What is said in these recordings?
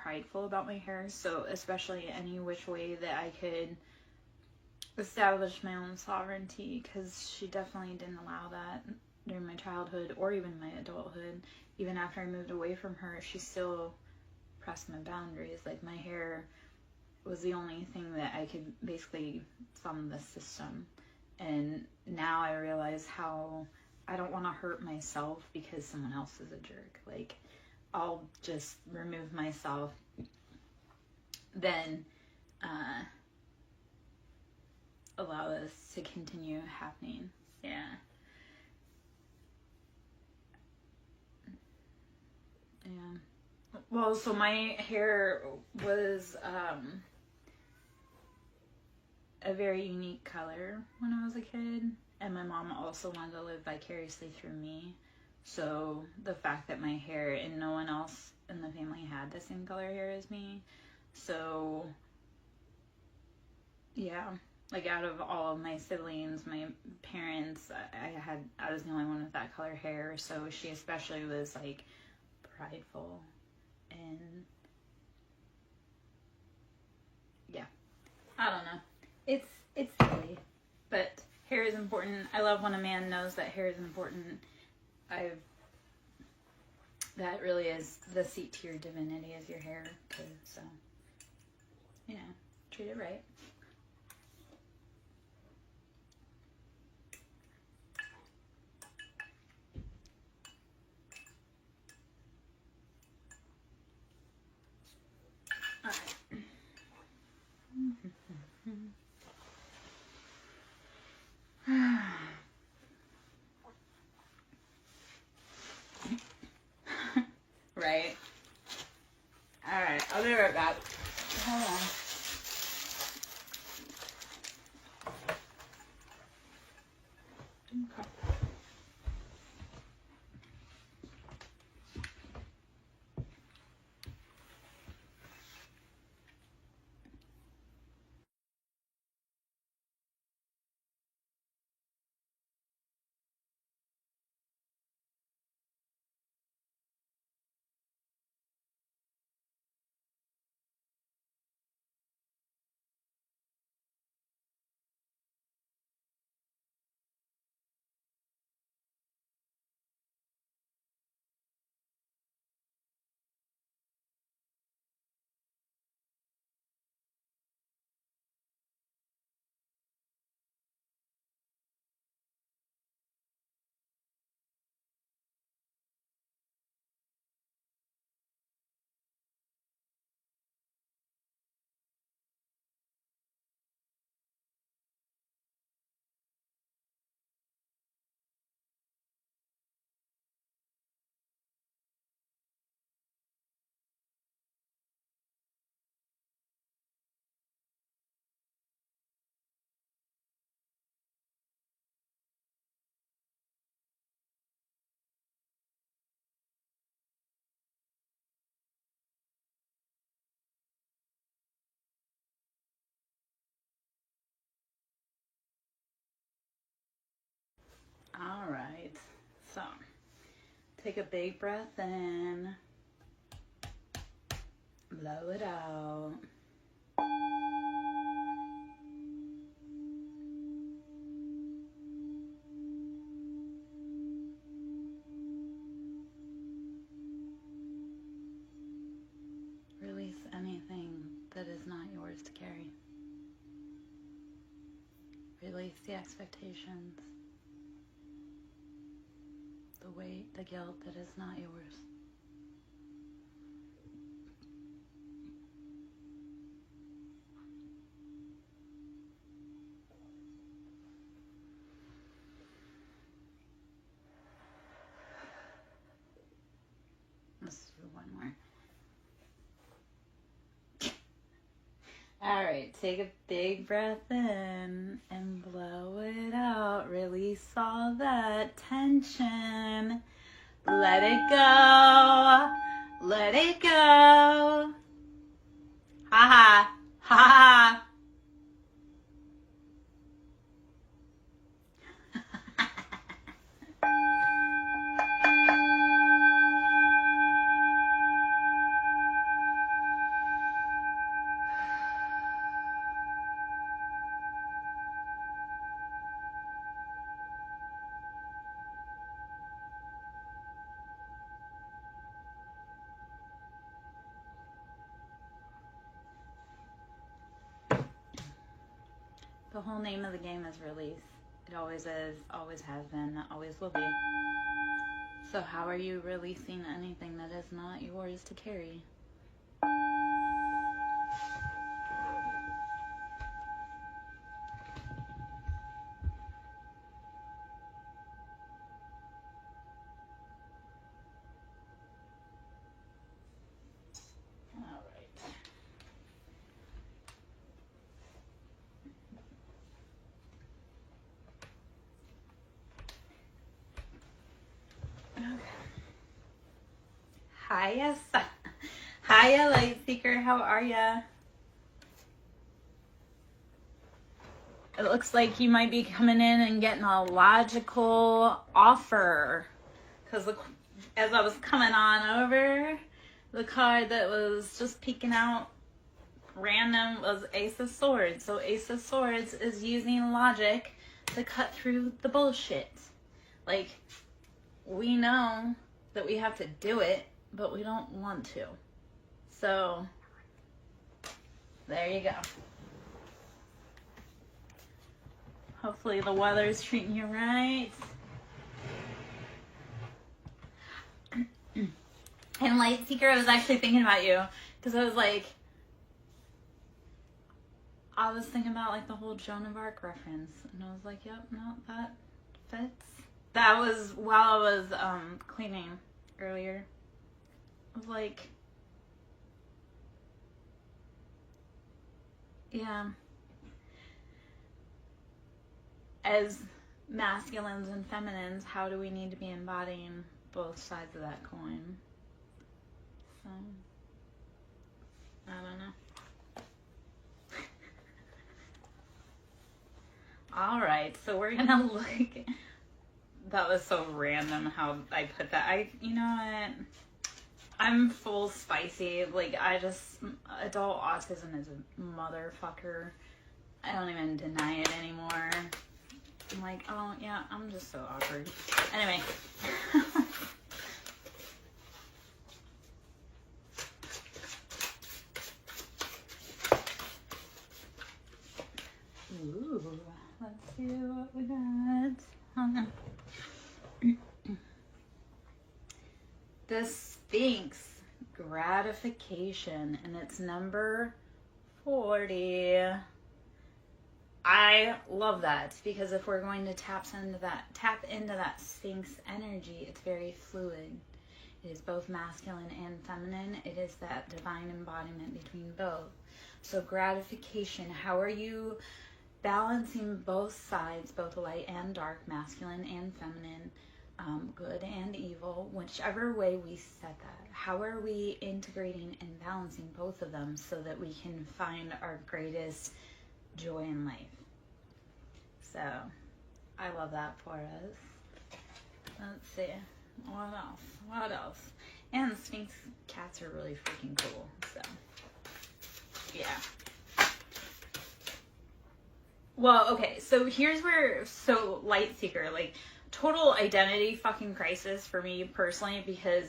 prideful about my hair. So especially any which way that I could establish my own sovereignty, because she definitely didn't allow that during my childhood or even my adulthood. Even after I moved away from her, she still pressed my boundaries. Like, my hair was the only thing that I could basically thumb the system. And now I realize how I don't want to hurt myself because someone else is a jerk. Like, I'll just remove myself, then allow this to continue happening. Yeah. Yeah. Well, so my hair was a very unique color when I was a kid, and my mom also wanted to live vicariously through me. So the fact that my hair, and no one else in the family had the same color hair as me, so yeah, like, out of all of my siblings, my parents, I was the only one with that color hair, so she especially was, like, prideful, and yeah, I don't know. It's silly, but hair is important. I love when a man knows that hair is important. That really is the seat to your divinity, is your hair, so, you know, treat it right. All right. Right. All right, I'll be right back. Hold on. Okay. All right, so take a big breath in, blow it out. Release anything that is not yours to carry. Release the expectations, the weight, the guilt that is not yours. Let's do one more. All right, take a big breath in and blow it out. Release all that tension. Let it go. Let it go. Ha ha. Ha ha. The whole name of the game is release. It always is, always has been, always will be. So how are you releasing anything that is not yours to carry? All right. Okay. Hiya, Light Seeker. How are ya? It looks like you might be coming in and getting a logical offer. Because as I was coming on over, the card that was just peeking out random was Ace of Swords. So Ace of Swords is using logic to cut through the bullshit. Like, we know that we have to do it, but we don't want to. So, there you go. Hopefully the weather's treating you right. And Light Seeker, I was actually thinking about you. Because I was like, I was thinking about like the whole Joan of Arc reference. And I was like, yep, no, that fits. That was while I was cleaning earlier. I was like, yeah. As masculines and feminines, how do we need to be embodying both sides of that coin? So, I don't know. All right, so we're gonna look. That was so random how I put that. You know what? I'm full spicy. Like, adult autism is a motherfucker. I don't even deny it anymore. I'm like, oh yeah, I'm just so awkward. Anyway. Ooh, let's see what we got. Oh, no. The Sphinx gratification, and it's number 40. I love that because if we're going to tap into that Sphinx energy, it's very fluid. It is both masculine and feminine. It is that divine embodiment between both. So gratification, how are you balancing both sides, both light and dark, masculine and feminine, good and evil, whichever way we set that? How are we integrating and balancing both of them so that we can find our greatest joy in life? So, I love that for us. Let's see. What else? And Sphinx cats are really freaking cool. So, yeah. Well, okay. So here's where, Light Seeker, like, total identity fucking crisis for me personally, because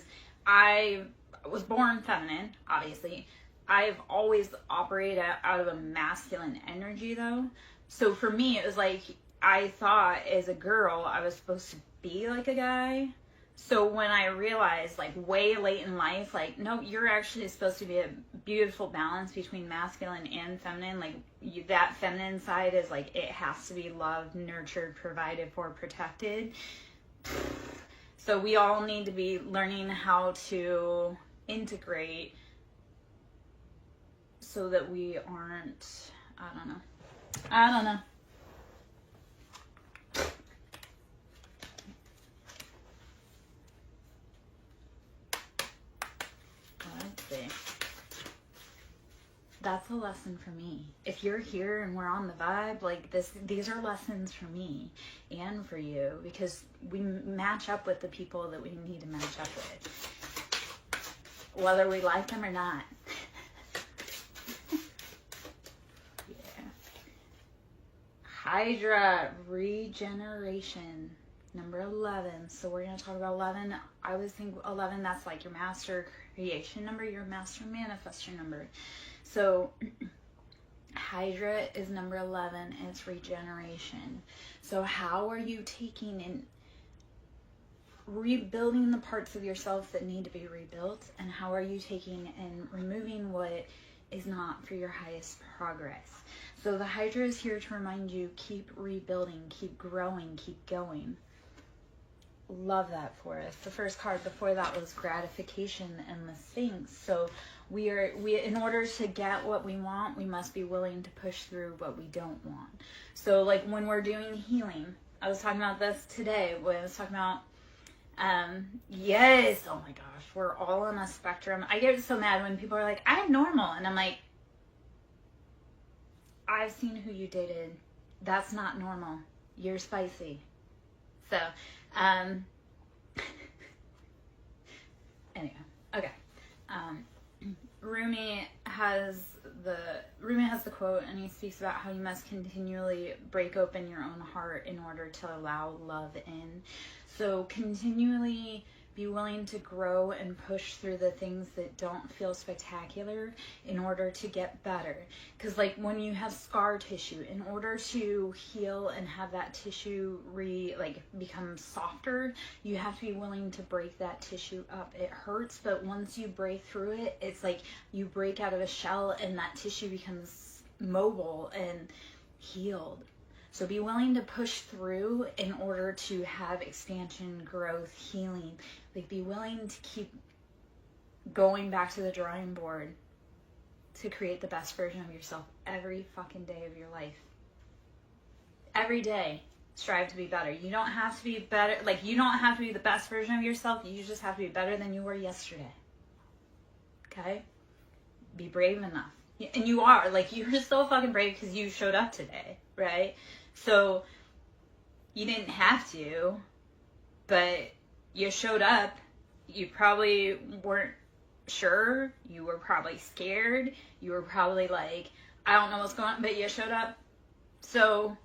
I was born feminine, obviously. I've always operated out of a masculine energy, though. So for me, it was like, I thought as a girl, I was supposed to be like a guy. So when I realized, like, way late in life, like, no, you're actually supposed to be a beautiful balance between masculine and feminine. Like, that feminine side is, like, it has to be loved, nurtured, provided for, protected. So we all need to be learning how to integrate so that we aren't, I don't know. Let's see. That's a lesson for me. If you're here and we're on the vibe, like these are lessons for me and for you, because we match up with the people that we need to match up with, whether we like them or not. Yeah. Hydra, regeneration, number 11. So we're going to talk about 11. I always think 11, that's like your master creation number, your master manifestor number. So Hydra is number 11, and it's regeneration. So how are you taking and rebuilding the parts of yourself that need to be rebuilt, and how are you taking and removing what is not for your highest progress? So the Hydra is here to remind you, keep rebuilding, keep growing, keep going. Love that for us. The first card before that was gratification and the Sphinx. So we in order to get what we want, we must be willing to push through what we don't want. So like when we're doing healing, I was talking about this today when I was talking about yes, oh my gosh, we're all on a spectrum. I get so mad when people are like, I'm normal, and I'm like, I've seen who you dated. That's not normal. You're spicy. So anyway, okay. Rumi has the quote, and he speaks about how you must continually break open your own heart in order to allow love in. So continually be willing to grow and push through the things that don't feel spectacular in order to get better. Because like when you have scar tissue, in order to heal and have that tissue become softer, you have to be willing to break that tissue up. It hurts, but once you break through it, it's like you break out of a shell and that tissue becomes mobile and healed. So be willing to push through in order to have expansion, growth, healing. Like be willing to keep going back to the drawing board to create the best version of yourself every fucking day of your life. Every day, strive to be better. You don't have to be better. Like you don't have to be the best version of yourself. You just have to be better than you were yesterday. Okay? Be brave enough. And you are. Like you're so fucking brave because you showed up today, right? So you didn't have to, but you showed up. You probably weren't sure. You were probably scared. You were probably like, I don't know what's going on, but you showed up. So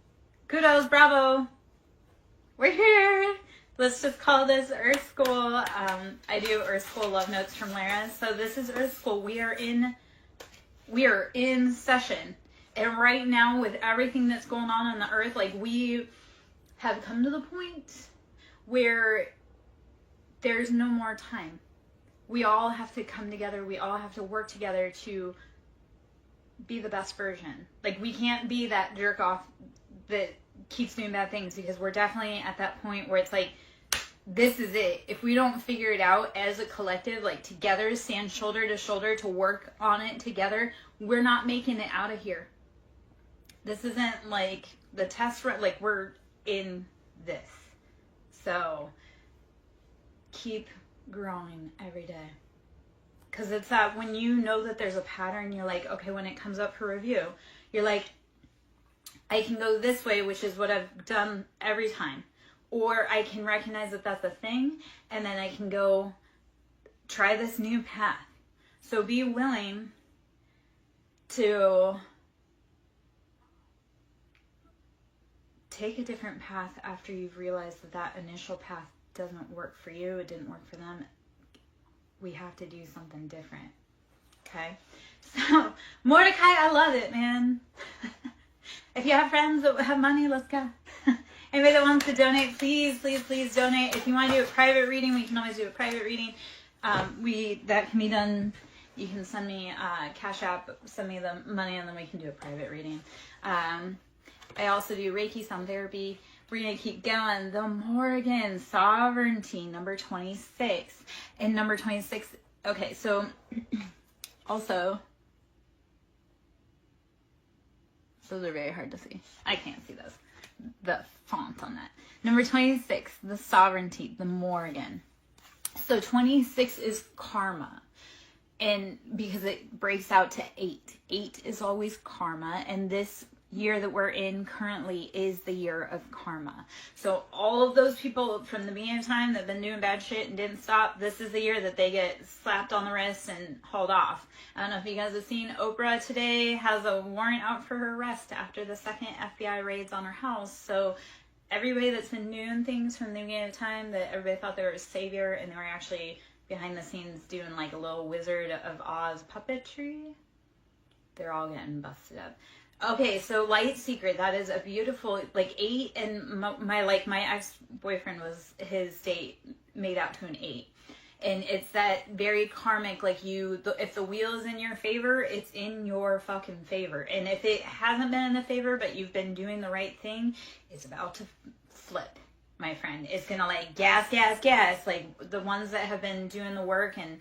kudos, bravo. We're here. Let's just call this Earth School. I do Earth School Love Notes from Lara. So this is Earth School. We are in session. And right now, with everything that's going on the earth, like we have come to the point where there's no more time. We all have to come together. We all have to work together to be the best version. Like we can't be that jerk off that keeps doing bad things, because we're definitely at that point where it's like, this is it. If we don't figure it out as a collective, like together, stand shoulder to shoulder to work on it together, we're not making it out of here. This isn't like the test run, like we're in this. So keep growing every day. Because it's that when you know that there's a pattern, you're like, okay, when it comes up for review, you're like, I can go this way, which is what I've done every time. Or I can recognize that that's a thing, and then I can go try this new path. So be willing to take a different path after you've realized that that initial path doesn't work for you. It didn't work for them. We have to do something different. Okay? So, Mordecai, I love it, man. If you have friends that have money, let's go. Anybody that wants to donate, please, please, please donate. If you want to do a private reading, we can always do a private reading. That can be done. You can send me Cash App, send me the money, and then we can do a private reading. I also do Reiki sound therapy. We're going to keep going. The Morgan Sovereignty, number 26. And number 26, okay, so also, those are very hard to see. I can't see those. The font on that. Number 26, the Sovereignty, the Morgan. So 26 is karma. And because it breaks out to 8. 8 is always karma. And this year that we're in currently is the year of karma. So all of those people from the beginning of time that have been doing bad shit and didn't stop, this is the year that they get slapped on the wrist and hauled off. I don't know if you guys have seen, Oprah today has a warrant out for her arrest after the second FBI raids on her house. So everybody that's been doing things from the beginning of time that everybody thought they were a savior, and they were actually behind the scenes doing like a little Wizard of Oz puppetry, they're all getting busted up. Okay, so Light Seeker, that is a beautiful, like 8, and my ex-boyfriend was, his date made out to an 8. And it's that very karmic, like if the wheel is in your favor, it's in your fucking favor. And if it hasn't been in the favor, but you've been doing the right thing, it's about to flip, my friend. It's gonna like gas. Like the ones that have been doing the work and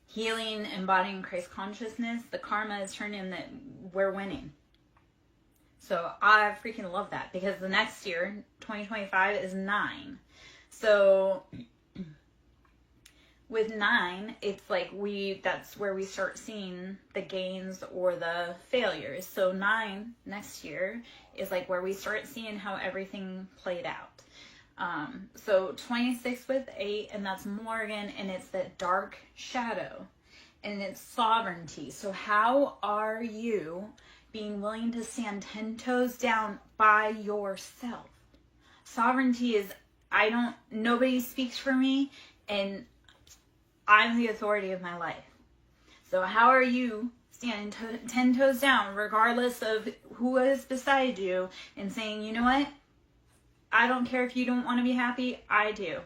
healing, embodying Christ consciousness, the karma is turned in that we're winning. So I freaking love that, because the next year, 2025, is 9. So with 9, it's like that's where we start seeing the gains or the failures. So 9 next year is like where we start seeing how everything played out. So 26 with 8, and that's Morgan, and it's that dark shadow, and it's sovereignty. So how are you being willing to stand 10 toes down by yourself? Sovereignty is, nobody speaks for me, and I'm the authority of my life. So how are you standing 10 toes down, regardless of who is beside you, and saying, you know what? I don't care if you don't want to be happy. I do.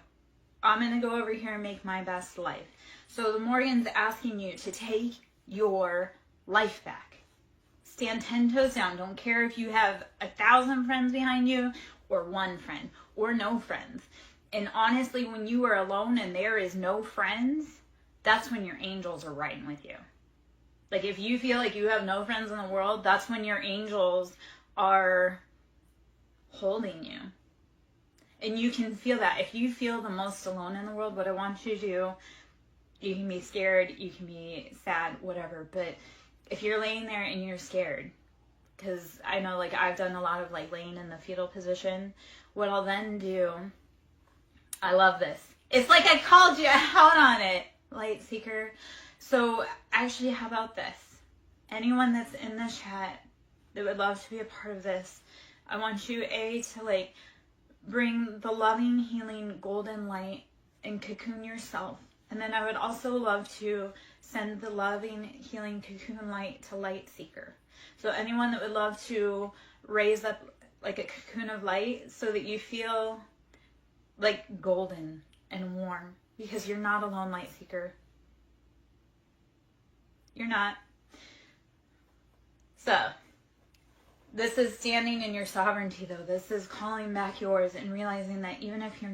I'm going to go over here and make my best life. So the Morgan's asking you to take your life back. Stand 10 toes down. Don't care if you have 1,000 friends behind you, or 1 friend, or no friends. And honestly, when you are alone and there is no friends, that's when your angels are riding with you. Like if you feel like you have no friends in the world, that's when your angels are holding you. And you can feel that. If you feel the most alone in the world, what I want you to do, you can be scared, you can be sad, whatever. But if you're laying there and you're scared, because I know like I've done a lot of like laying in the fetal position, what I'll then do, I love this. It's like I called you out on it, Light Seeker. So actually, how about this? Anyone that's in the chat that would love to be a part of this, I want you, to like bring the loving, healing, golden light and cocoon yourself. And then I would also love to send the loving, healing, cocoon light to Light Seeker. So anyone that would love to raise up like a cocoon of light so that you feel like golden and warm, because you're not alone, Light Seeker. You're not. So this is standing in your sovereignty, though. This is calling back yours and realizing that even if you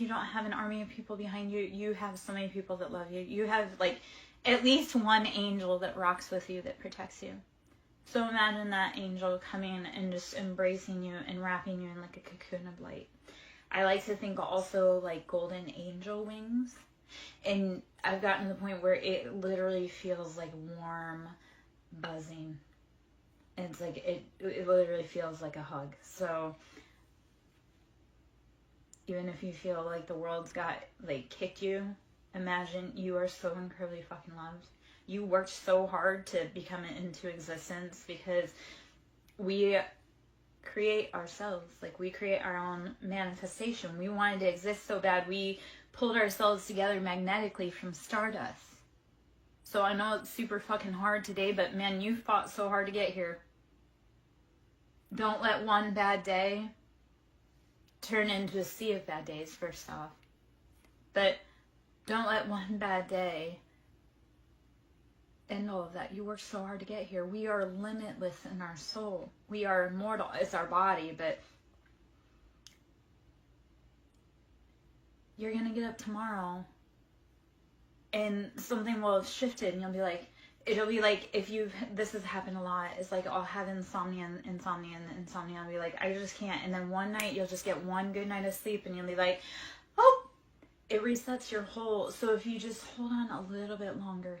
don't have an army of people behind you, you have so many people that love you. You have like at least one angel that rocks with you, that protects you. So imagine that angel coming and just embracing you and wrapping you in like a cocoon of light. I like to think also like golden angel wings. And I've gotten to the point where it literally feels like warm buzzing. And it's like, it literally feels like a hug. So even if you feel like the world's got, like, kicked you, imagine you are so incredibly fucking loved. You worked so hard to become it into existence, because we create ourselves. Like, we create our own manifestation. We wanted to exist so bad, we pulled ourselves together magnetically from stardust. So I know it's super fucking hard today, but man, you fought so hard to get here. Don't let one bad day turn into a sea of bad days, first off. But don't let one bad day end all of that. You worked so hard to get here. We are limitless in our soul. We are immortal. It's our body, but you're going to get up tomorrow and something will have shifted, and you'll be like, it'll be like, this has happened a lot, it's like I'll have insomnia. I'll be like, I just can't. And then one night you'll just get one good night of sleep and you'll be like, oh, it resets your whole. So if you just hold on a little bit longer,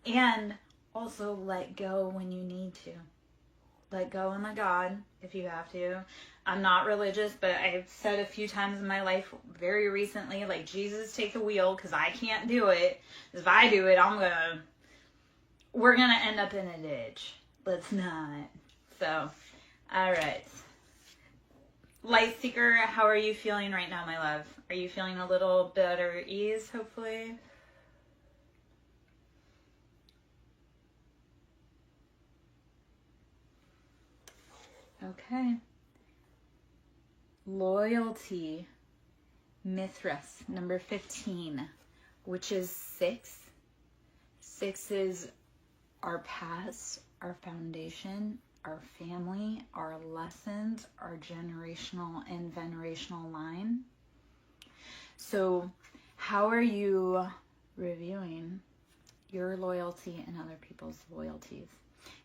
and also let go when you need to. Let go and let God if you have to. I'm not religious, but I've said a few times in my life very recently, like, Jesus, take the wheel, because I can't do it. If I do it, we're going to end up in a ditch. Let's not. So, all right. Light Seeker, how are you feeling right now, my love? Are you feeling a little better ease, hopefully? Okay. Loyalty. Mithras, number 15, which is 6. 6 is our past, our foundation, our family, our lessons, our generational and venerational line. So how are you reviewing your loyalty and other people's loyalties?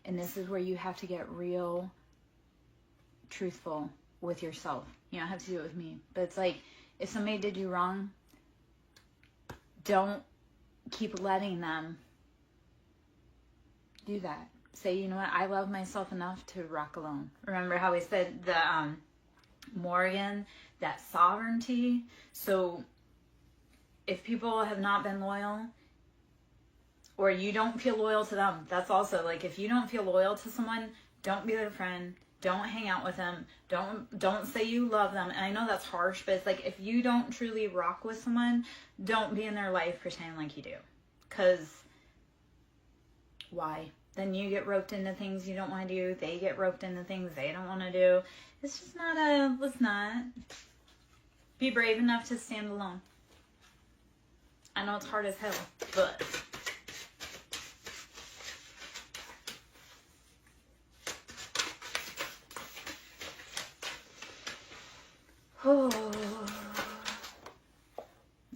And this is where you have to get real truthful with yourself. You don't have to do it with me, but it's like, if somebody did you wrong, don't keep letting them do that. Say, you know what, I love myself enough to rock alone. Remember how we said the Morgan, that sovereignty. So if people have not been loyal, or you don't feel loyal to them, that's also like, if you don't feel loyal to someone, don't be their friend. Don't hang out with them. Don't say you love them. And I know that's harsh, but it's like, if you don't truly rock with someone, don't be in their life pretending like you do. Because why? Then you get roped into things you don't want to do. They get roped into things they don't want to do. It's just not let's not. Be brave enough to stand alone. I know it's hard as hell, but... Oh.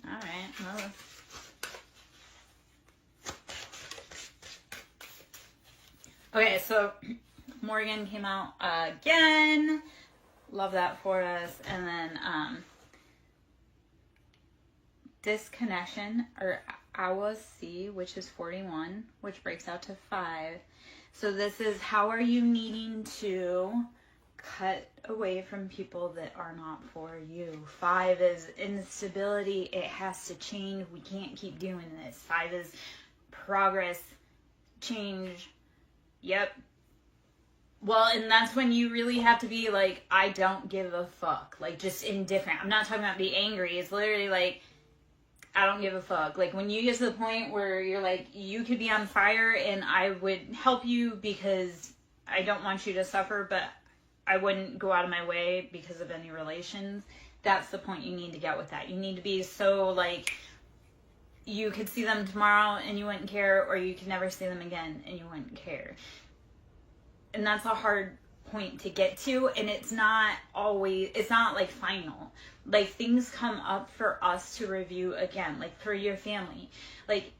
Alright, well. Okay, so Morgan came out again. Love that for us. And then disconnection, or Awa C, which is 41, which breaks out to 5. So this is, how are you needing to cut away from people that are not for you? 5 is instability. It has to change. We can't keep doing this. 5 is progress, change. Yep. Well, and that's when you really have to be like, I don't give a fuck. Like, just indifferent. I'm not talking about be angry. It's literally like, I don't give a fuck. Like, when you get to the point where you're like, you could be on fire and I would help you because I don't want you to suffer, but I wouldn't go out of my way because of any relations. That's the point you need to get with that. You need to be so, like, you could see them tomorrow and you wouldn't care, or you could never see them again and you wouldn't care. And that's a hard point to get to, and it's not always, it's not like final. Like, things come up for us to review again, like for your family. Like,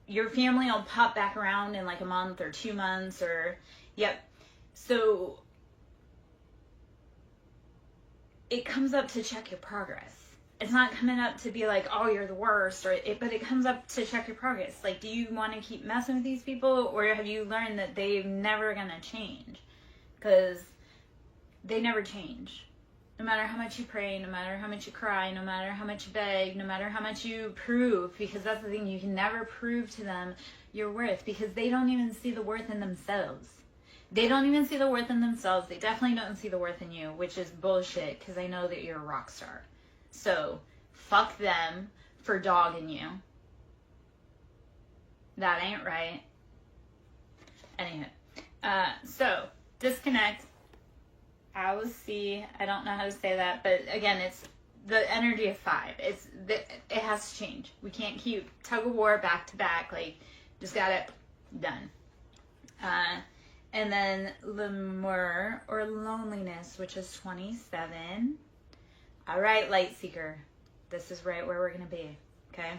your family will pop back around in like a month or 2 months, or, yep. So it comes up to check your progress. It's not coming up to be like, oh, you're the worst, but it comes up to check your progress. Like, do you want to keep messing with these people, or have you learned that they're never going to change? Because they never change. No matter how much you pray, no matter how much you cry, no matter how much you beg, no matter how much you prove, because that's the thing, you can never prove to them your worth, because they don't even see the worth in themselves. They don't even see the worth in themselves. They definitely don't see the worth in you, which is bullshit, because they know that you're a rock star. So, fuck them for dogging you. That ain't right. Anywho. So, disconnect. I will see. I don't know how to say that, but again, it's the energy of 5. It has to change. We can't keep tug of war back to back. Like, just got it done. And then Lemur, or loneliness, which is 27. All right, light seeker. This is right where we're going to be. Okay.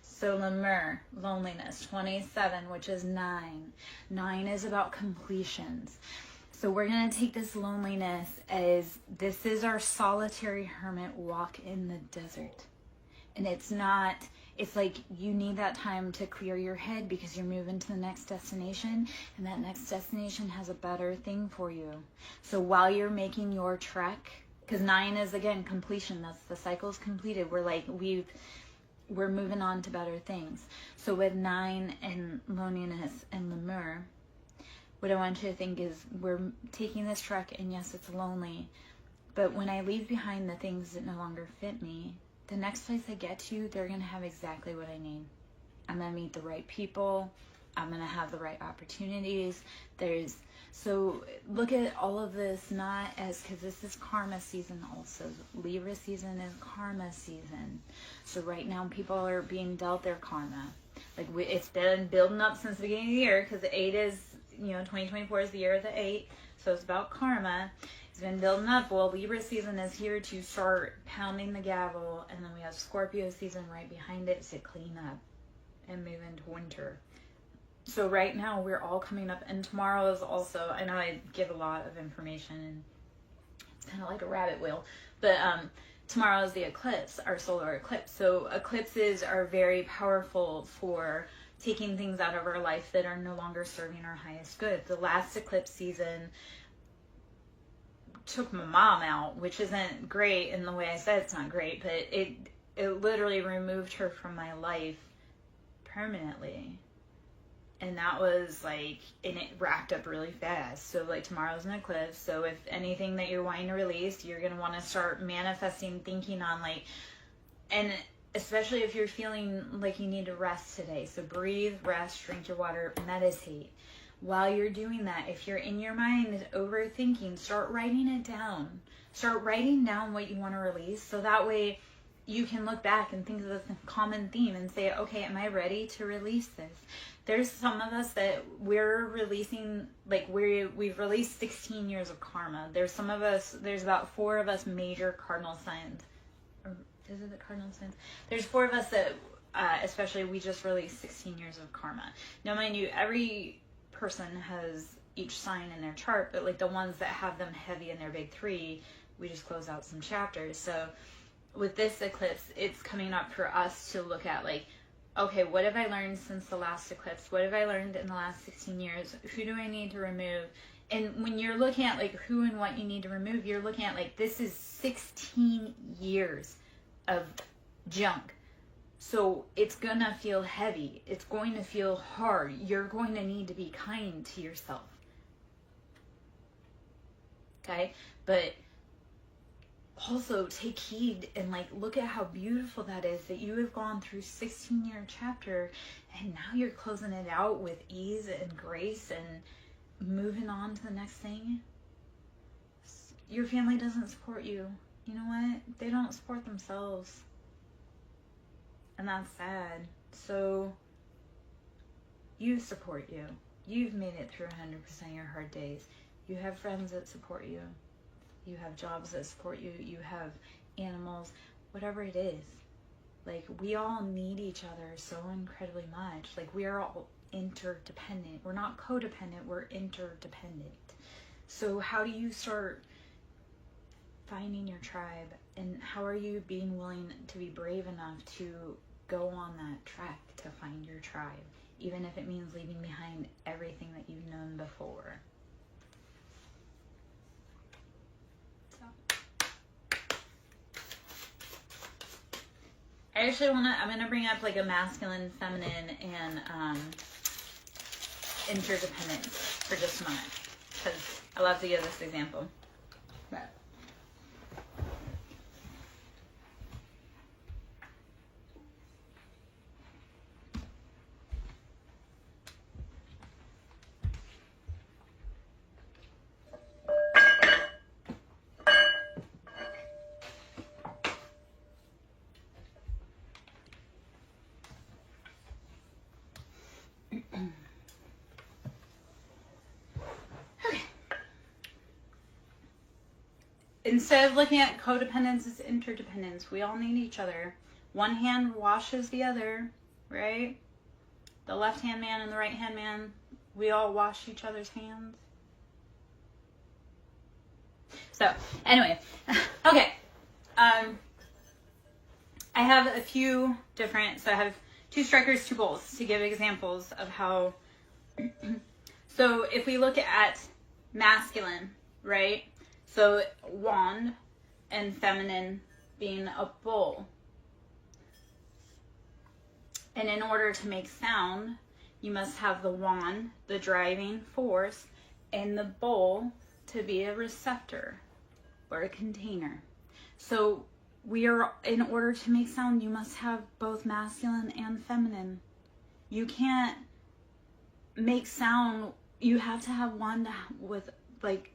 So Lemur, loneliness, 27, which is 9. 9 is about completions. So we're going to take this loneliness as, this is our solitary hermit walk in the desert. And it's not, it's like you need that time to clear your head because you're moving to the next destination, and that next destination has a better thing for you. So while you're making your trek, because 9 is, again, completion. That's the cycle's completed. We're like, we're moving on to better things. So with 9 and loneliness and Lemur, what I want you to think is, we're taking this trek, and yes, it's lonely, but when I leave behind the things that no longer fit me, the next place I get to, they're going to have exactly what I need. I'm going to meet the right people. I'm going to have the right opportunities. So look at all of this not as, because this is karma season also. Libra season is karma season. So right now people are being dealt their karma. Like it's been building up since the beginning of the year, because the 8 is, 2024 is the year of the 8. So it's about karma. It's been building up. Well, Libra season is here to start pounding the gavel. And then we have Scorpio season right behind it to clean up and move into winter. So right now we're all coming up, and tomorrow is also, I know I give a lot of information and it's kind of like a rabbit wheel, but tomorrow is the eclipse, our solar eclipse. So eclipses are very powerful for taking things out of our life that are no longer serving our highest good. The last eclipse season took my mom out, which isn't great in the way I said it's not great, but it literally removed her from my life permanently. And that was like, and it wrapped up really fast. So like tomorrow's an eclipse. So if anything that you're wanting to release, you're going to want to start manifesting, thinking on like, and especially if you're feeling like you need to rest today. So breathe, rest, drink your water, meditate. While you're doing that, if you're in your mind overthinking, start writing it down. Start writing down what you want to release. So that way you can look back and think of the common theme and say, okay, am I ready to release this? There's some of us that we're releasing, like we've released 16 years of karma. There's some of us, there's about 4 of us major cardinal signs. Or is it the cardinal signs? There's 4 of us that, especially we just released 16 years of karma. Now, mind you, every person has each sign in their chart, but like the ones that have them heavy in their big 3, we just close out some chapters. So with this eclipse, it's coming up for us to look at like, okay, what have I learned since the last eclipse? What have I learned in the last 16 years? Who do I need to remove? And when you're looking at like who and what you need to remove, you're looking at like, this is 16 years of junk. So it's gonna feel heavy. It's going to feel hard. You're going to need to be kind to yourself. Okay? But also take heed and like look at how beautiful that is, that you have gone through 16-year chapter and now you're closing it out with ease and grace and moving on to the next thing. Your family doesn't support you. You know what? They don't support themselves. And that's sad. So you support you. You've made it through 100% of your hard days. You have friends that support you. You have jobs that support you. You have animals, whatever it is. Like, we all need each other so incredibly much. Like, we are all interdependent. We're not codependent. We're interdependent. So how do you start finding your tribe? And how are you being willing to be brave enough to go on that track to find your tribe? Even if it means leaving behind everything that you've known before. I actually I'm going to bring up like a masculine, feminine, and interdependence for just a moment. Because I love to give this example. But instead of looking at codependence as interdependence, we all need each other. One hand washes the other, right? The left-hand man and the right-hand man, we all wash each other's hands. So, anyway, okay. I have a few different, so I have 2 strikers, 2 bowls to give examples of how. So if we look at masculine, right? So wand and feminine being a bowl. And in order to make sound, you must have the wand, the driving force, and the bowl to be a receptor or a container. So in order to make sound, you must have both masculine and feminine. You can't make sound, you have to have one with like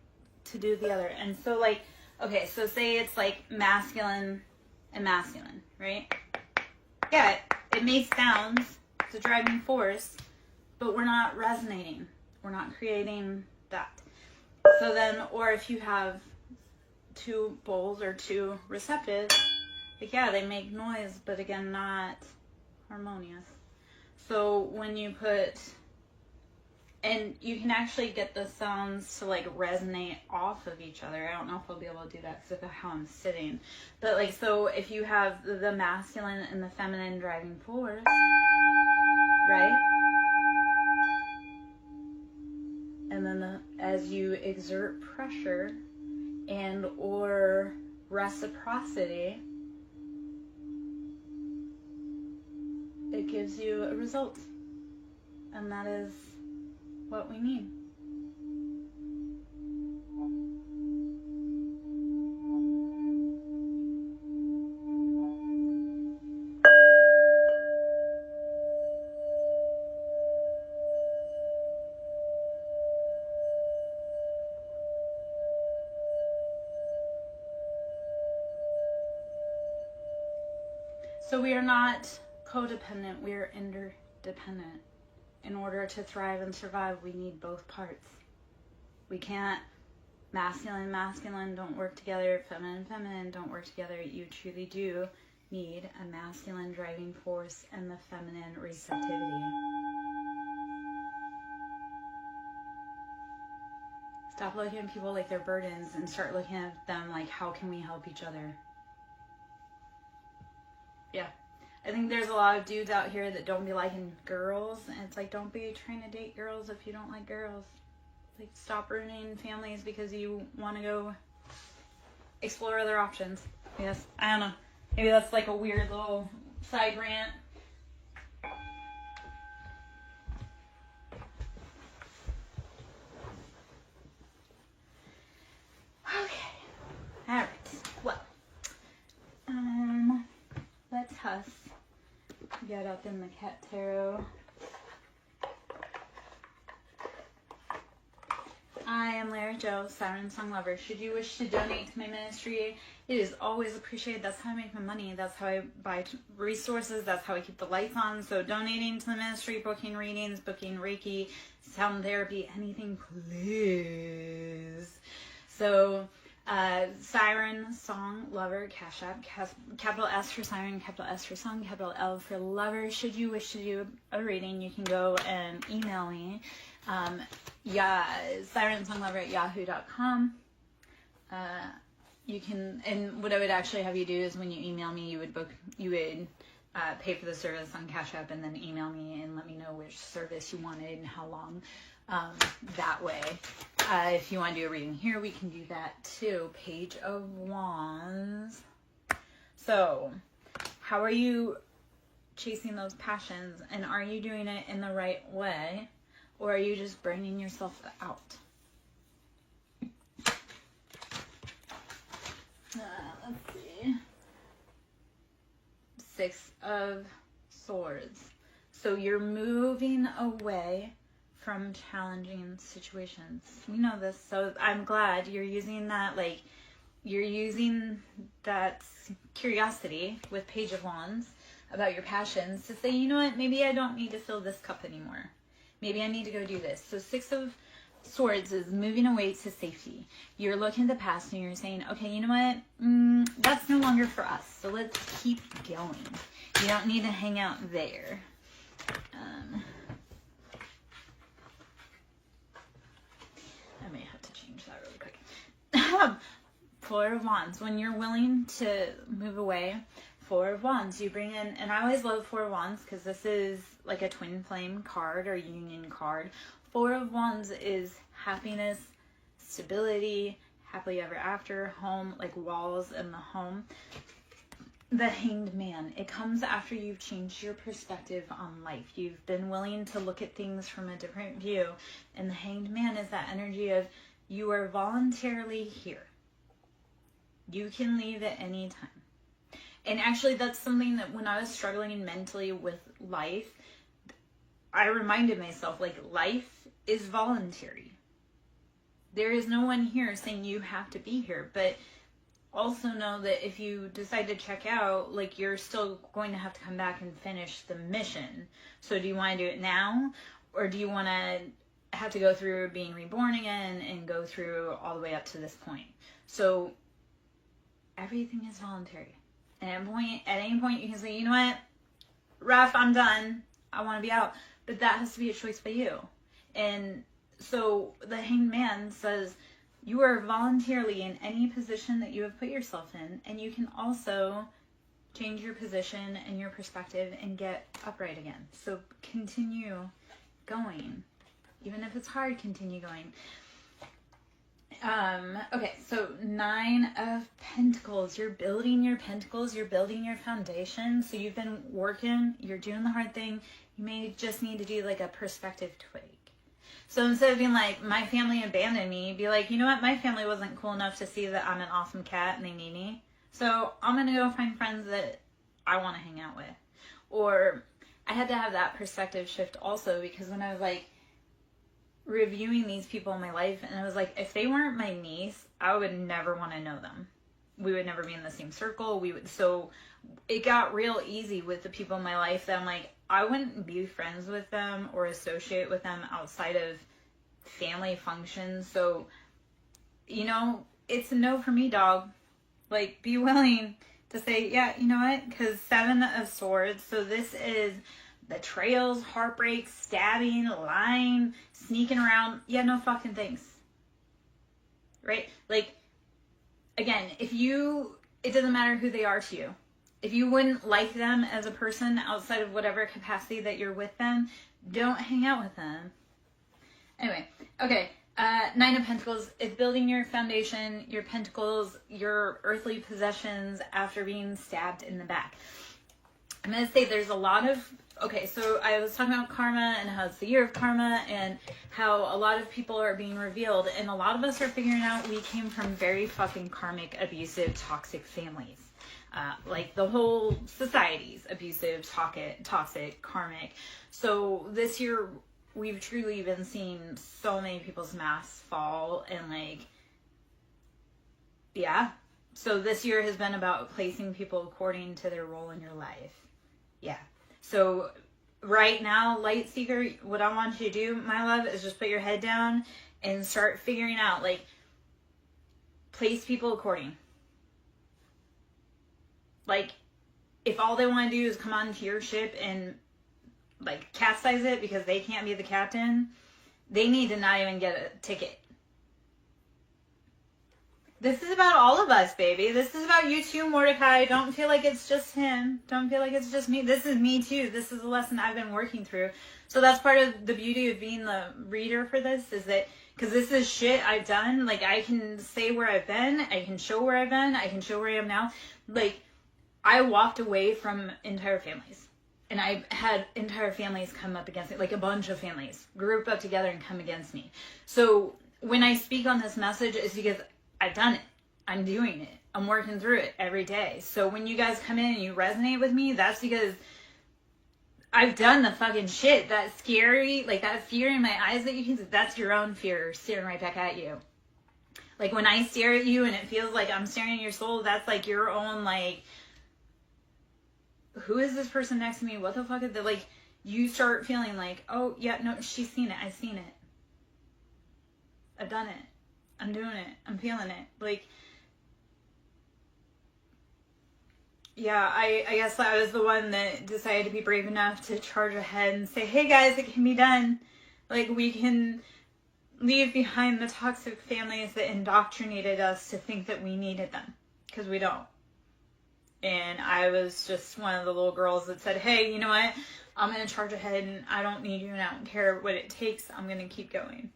to do the other. And so like, okay, so say it's like masculine and masculine, right? Yeah, it makes sounds, it's a driving force, but we're not resonating. We're not creating that. So then, or if you have two poles or two receptives, like yeah, they make noise, but again, not harmonious. So when you put, and you can actually get the sounds to like resonate off of each other. I don't know if I'll be able to do that because of how I'm sitting. But like, so if you have the masculine and the feminine driving force, right? And then as you exert pressure and or reciprocity, it gives you a result. And that is what we need. So we are not codependent, we are interdependent. In order to thrive and survive, we need both parts. We can't, masculine, masculine don't work together, feminine, feminine don't work together. You truly do need a masculine driving force and the feminine receptivity. Stop looking at people like they're burdens and start looking at them like, how can we help each other? Yeah. I think there's a lot of dudes out here that don't be liking girls, and it's like, don't be trying to date girls if you don't like girls. Like, stop ruining families because you want to go explore other options. Yes, I don't know. Maybe that's like a weird little side rant. Okay. All right. Well, let's get up in the cat tarot. I am Lara Jo, SirenSong lover. Should you wish to donate to my ministry, it is always appreciated. That's how I make my money. That's how I buy resources. That's how I keep the lights on. So donating to the ministry, booking readings, booking Reiki, sound therapy, anything, please. So SirenSong lover, Cash App, capital S for Siren, capital S for Song, capital L for lover. Should you wish to do a reading, you can go and email me. SirenSonglover@yahoo.com. You can, and what I would actually have you do is when you email me, you would pay for the service on Cash App and then email me and let me know which service you wanted and how long. That way, if you want to do a reading here, we can do that too. Page of Wands. So, how are you chasing those passions, and are you doing it in the right way, or are you just burning yourself out? Let's see. Six of Swords. So you're moving away from challenging situations. You know this, so I'm glad you're using that, like, you're using that curiosity with Page of Wands about your passions to say, you know what, maybe I don't need to fill this cup anymore. Maybe I need to go do this. So Six of Swords is moving away to safety. You're looking at the past and you're saying, okay, you know what, that's no longer for us, so let's keep going. You don't need to hang out there. I may have to change that really quick. Four of Wands. When you're willing to move away, Four of Wands, you bring in, and I always love Four of Wands because this is like a twin flame card or union card. Four of Wands is happiness, stability, happily ever after, home, like walls in the home. The Hanged Man, it comes after you've changed your perspective on life. You've been willing to look at things from a different view. And the Hanged Man is that energy of you are voluntarily here. You can leave at any time. And actually, that's something that when I was struggling mentally with life, I reminded myself, like, life is voluntary. There is no one here saying you have to be here, but also know that if you decide to check out, like, you're still going to have to come back and finish the mission. So do you want to do it now, or do you want to have to go through being reborn again and go through all the way up to this point? So everything is voluntary. And at any point you can say, you know what, Ref, I'm done, I want to be out. But that has to be a choice by you. And so the Hanged Man says, you are voluntarily in any position that you have put yourself in, and you can also change your position and your perspective and get upright again. So continue going. Even if it's hard, continue going. Okay, so 9 of Pentacles. You're building your pentacles. You're building your foundation. So you've been working. You're doing the hard thing. You may just need to do like a perspective tweak. So instead of being like, my family abandoned me, be like, you know what? My family wasn't cool enough to see that I'm an awesome cat and they need me. So I'm going to go find friends that I want to hang out with. Or I had to have that perspective shift also, because when I was like reviewing these people in my life, and I was like, if they weren't my niece, I would never want to know them. We would never be in the same circle. So it got real easy with the people in my life that I'm like, I wouldn't be friends with them or associate with them outside of family functions. So, you know, it's a no for me, dog. Like, be willing to say, yeah, you know what? Because 7 of Swords. So this is betrayals, heartbreak, stabbing, lying, sneaking around. Yeah, no fucking thanks. Right? Like, again, it doesn't matter who they are to you. If you wouldn't like them as a person outside of whatever capacity that you're with them, don't hang out with them. Anyway, okay. 9 of Pentacles is building your foundation, your pentacles, your earthly possessions after being stabbed in the back. I'm going to say there's a lot of... Okay, so I was talking about karma and how it's the year of karma and how a lot of people are being revealed. And a lot of us are figuring out we came from very fucking karmic, abusive, toxic families. Like the whole society's abusive, toxic, karmic. So this year, we've truly been seeing so many people's masks fall and like, yeah. So this year has been about placing people according to their role in your life. Yeah. So right now, Light Seeker, what I want you to do, my love, is just put your head down and start figuring out, like, place people according. Like, if all they want to do is come onto your ship and, like, capsize it because they can't be the captain, they need to not even get a ticket. This is about all of us, baby. This is about you too, Mordecai. Don't feel like it's just him. Don't feel like it's just me. This is me too. This is a lesson I've been working through. So that's part of the beauty of being the reader for this, is that, because this is shit I've done. Like, I can say where I've been. I can show where I've been. I can show where I am now. Like, I walked away from entire families. And I had entire families come up against me. Like, a bunch of families group up together and come against me. So when I speak on this message, it's because I've done it. I'm doing it. I'm working through it every day. So when you guys come in and you resonate with me, that's because I've done the fucking shit. That scary, like that fear in my eyes that you can see, that's your own fear staring right back at you. Like when I stare at you and it feels like I'm staring at your soul, that's like your own, like, who is this person next to me? What the fuck is that? Like, you start feeling like, oh, yeah, no, she's seen it. I've seen it. I've done it. I'm doing it. I'm feeling it. Like, yeah, I guess I was the one that decided to be brave enough to charge ahead and say, hey guys, it can be done. Like, we can leave behind the toxic families that indoctrinated us to think that we needed them. Because we don't. And I was just one of the little girls that said, hey, you know what? I'm going to charge ahead and I don't need you and I don't care what it takes. I'm going to keep going.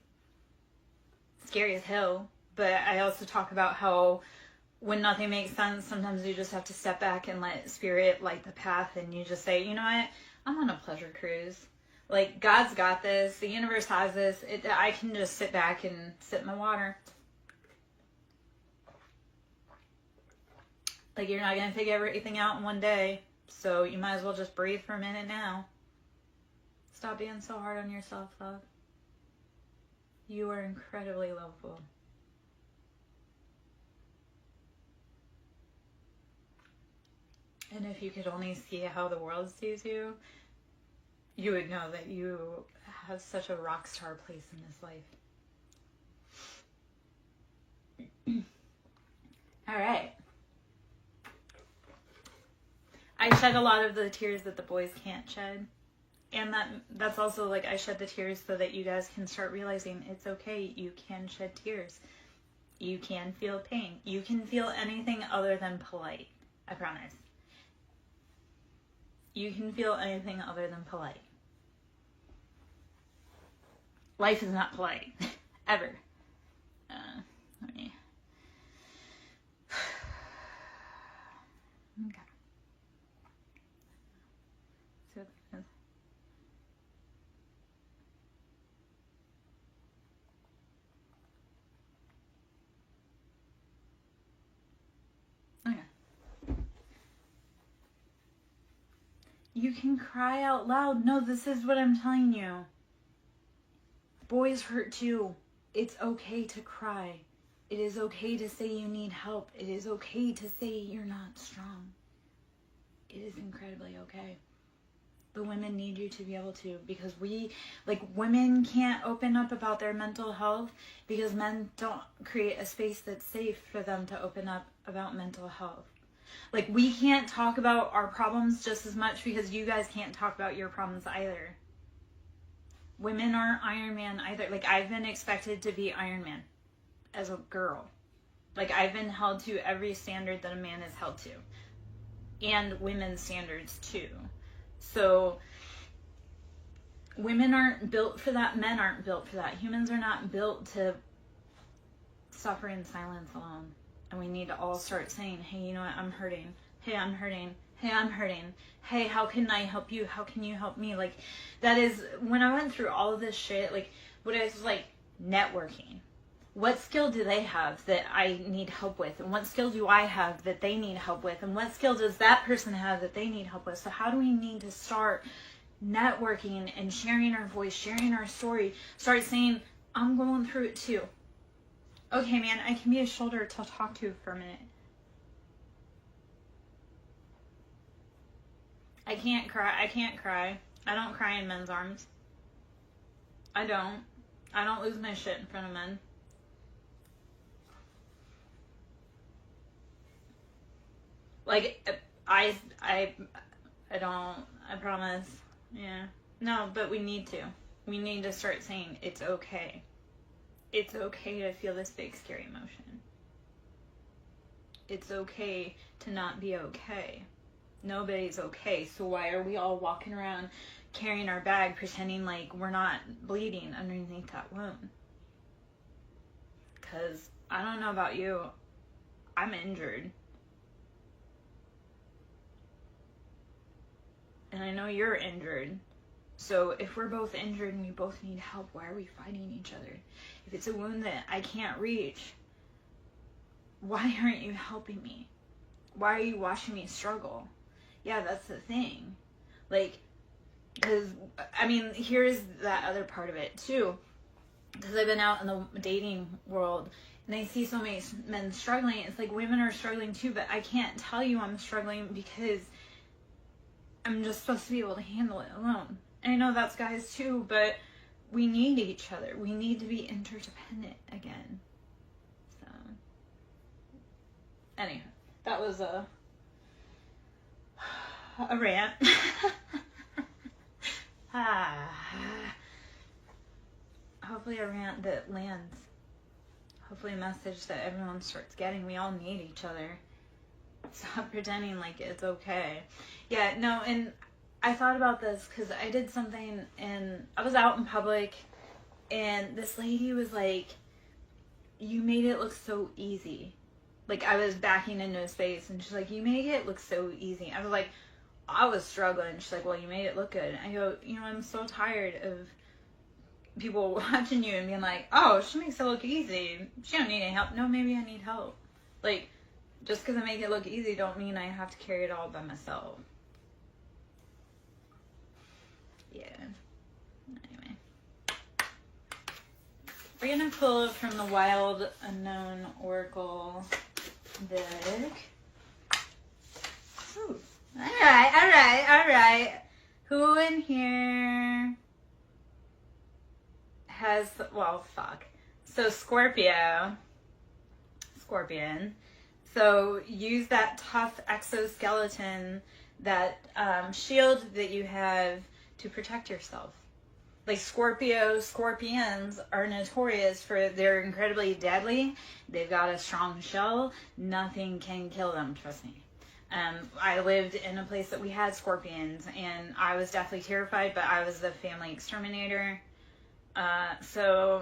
Scary as hell, but I also talk about how when nothing makes sense, sometimes you just have to step back and let spirit light the path, and you just say, you know what, I'm on a pleasure cruise. Like, God's got this, the universe has this, I can just sit back and sip my water. Like, you're not going to figure everything out in one day, so you might as well just breathe for a minute now. Stop being so hard on yourself, love. You are incredibly lovable. And if you could only see how the world sees you, you would know that you have such a rock star place in this life. All right. I shed a lot of the tears that the boys can't shed. And that's also like I shed the tears so that you guys can start realizing it's okay. You can shed tears. You can feel pain. You can feel anything other than polite. I promise. You can feel anything other than polite. Life is not polite. Ever. Let me... Okay. So okay. You can cry out loud. No, this is what I'm telling you. Boys hurt too. It's okay to cry. It is okay to say you need help. It is okay to say you're not strong. It is incredibly okay. The women need you to be able to, because women can't open up about their mental health because men don't create a space that's safe for them to open up about mental health. Like, we can't talk about our problems just as much because you guys can't talk about your problems either. Women aren't Iron Man either. Like, I've been expected to be Iron Man as a girl. Like, I've been held to every standard that a man is held to. And women's standards too. So, women aren't built for that. Men aren't built for that. Humans are not built to suffer in silence alone. And we need to all start saying, hey, you know what? I'm hurting. Hey, I'm hurting. Hey, I'm hurting. Hey, how can I help you? How can you help me? Like, that is, when I went through all of this shit, like, what I was like, networking. What skill do they have that I need help with? And what skill do I have that they need help with? And what skill does that person have that they need help with? So how do we need to start networking and sharing our voice, sharing our story? Start saying, I'm going through it too. Okay, man, I can be a shoulder to talk to for a minute. I can't cry. I don't cry in men's arms. I don't lose my shit in front of men. Like, I don't, I promise. Yeah. No, but we need to. We need to start saying it's okay. It's okay to feel this big, scary emotion. It's okay to not be okay. Nobody's okay. So why are we all walking around carrying our bag, pretending like we're not bleeding underneath that wound? Because I don't know about you, I'm injured. And I know you're injured. So if we're both injured and we both need help, why are we fighting each other? If it's a wound that I can't reach, why aren't you helping me? Why are you watching me struggle? Yeah, that's the thing. Like, because, I mean, here's that other part of it too. Because I've been out in the dating world and I see so many men struggling. It's like women are struggling too, but I can't tell you I'm struggling because I'm just supposed to be able to handle it alone. And I know that's guys too, but we need each other. We need to be interdependent again. So, anyhow, that was a rant. Hopefully a rant that lands. Hopefully a message that everyone starts getting. We all need each other. Stop pretending like it's okay. Yeah, no, and I thought about this because I did something and I was out in public and this lady was like, you made it look so easy. Like, I was backing into a space and she's like, you made it look so easy. I was like, I was struggling. She's like, well, you made it look good. I go, you know, I'm so tired of people watching you and being like, oh, she makes it look easy. She don't need any help. No, maybe I need help. Like, just because I make it look easy don't mean I have to carry it all by myself. Yeah. We're going to pull from the Wild Unknown Oracle deck. Ooh. All right. Who in here has, well, fuck. So Scorpion. So use that tough exoskeleton, that shield that you have to protect yourself. Like scorpions are notorious for, they're incredibly deadly. They've got a strong shell. Nothing can kill them, trust me. I lived in a place that we had scorpions, and I was deathly terrified, but I was the family exterminator. So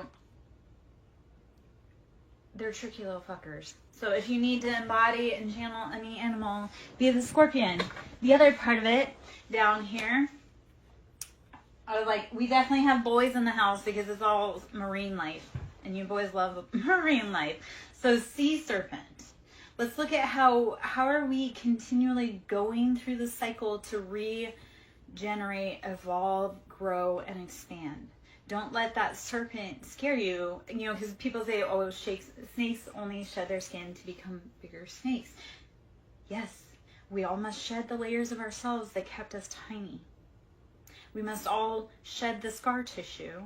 they're tricky little fuckers. So if you need to embody and channel any animal, be the scorpion. The other part of it, down here, I was like, we definitely have boys in the house because it's all marine life. And you boys love marine life. So sea serpent. Let's look at how are we continually going through the cycle to regenerate, evolve, grow, and expand. Don't let that serpent scare you. You know, because people say, oh, snakes only shed their skin to become bigger snakes. Yes, we all must shed the layers of ourselves that kept us tiny. We must all shed the scar tissue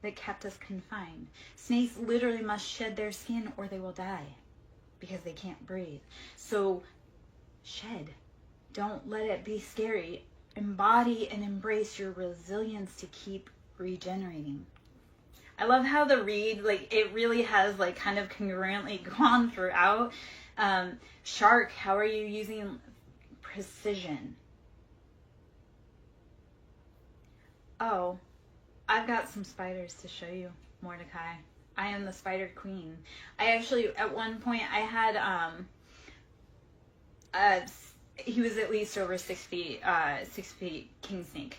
that kept us confined. Snakes literally must shed their skin or they will die because they can't breathe. So shed. Don't let it be scary. Embody and embrace your resilience to keep regenerating. I love how the read, like, it really has, like, kind of congruently gone throughout. Shark, how are you using precision? Oh, I've got some spiders to show you, Mordecai. I am the spider queen. I actually, at one point, I had, he was at least over 6 feet king snake.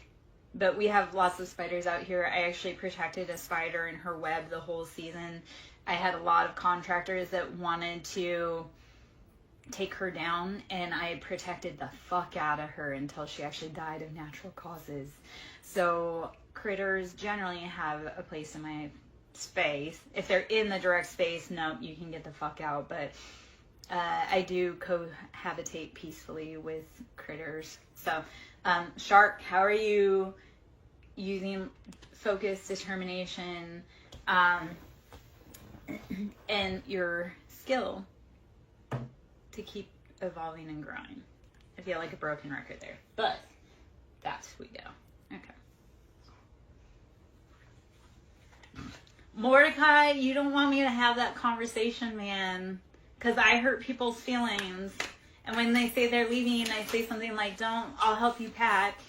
But we have lots of spiders out here. I actually protected a spider in her web the whole season. I had a lot of contractors that wanted to take her down, and I protected the fuck out of her until she actually died of natural causes. So critters generally have a place in my space. If they're in the direct space, no, you can get the fuck out. But I do cohabitate peacefully with critters. So Shark, how are you using focus, determination, and your skill to keep evolving and growing? I feel like a broken record there, but that's who we go. Okay. Mordecai, you don't want me to have that conversation, man, because I hurt people's feelings. And when they say they're leaving, I say something like, I'll help you pack.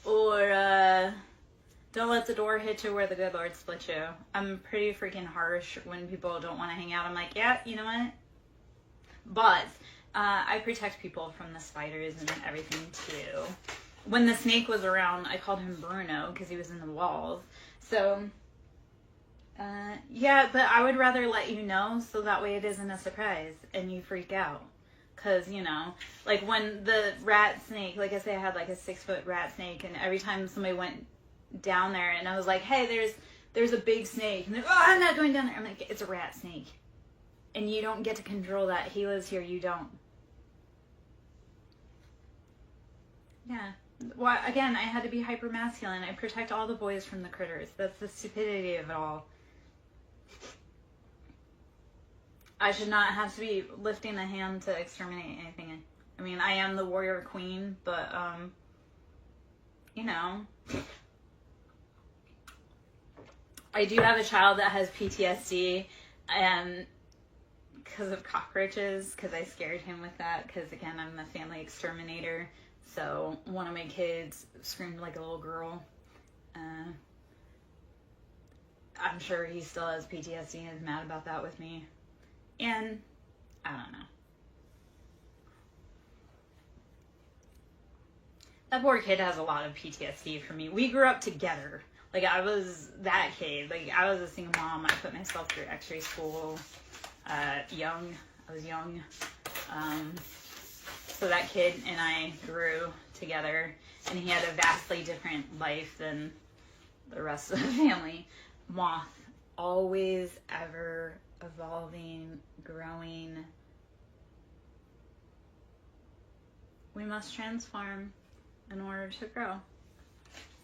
Or don't let the door hit you where the good Lord split you. I'm pretty freaking harsh when people don't want to hang out. I'm like, yeah, you know what? But I protect people from the spiders and everything too. When the snake was around, I called him Bruno because he was in the walls. So, yeah, but I would rather let you know so that way it isn't a surprise and you freak out. Because, you know, like when the rat snake, like I say, I had like a 6-foot rat snake, and every time somebody went down there and I was like, hey, there's a big snake. And they're, oh, I'm not going down there. I'm like, it's a rat snake. And you don't get to control that. He lives here, you don't. Yeah. Well, again, I had to be hyper masculine. I protect all the boys from the critters. That's the stupidity of it all. I should not have to be lifting a hand to exterminate anything. I mean, I am the warrior queen, but, you know. I do have a child that has PTSD, and because of cockroaches, because I scared him with that, because, again, I'm the family exterminator. So one of my kids screamed like a little girl. I'm sure he still has PTSD and is mad about that with me. And I don't know. That poor kid has a lot of PTSD from me. We grew up together. Like, I was that kid. Like, I was a single mom. I put myself through x-ray school young. I was young. So that kid and I grew together, and he had a vastly different life than the rest of the family. moth, always ever evolving, growing. We must transform in order to grow.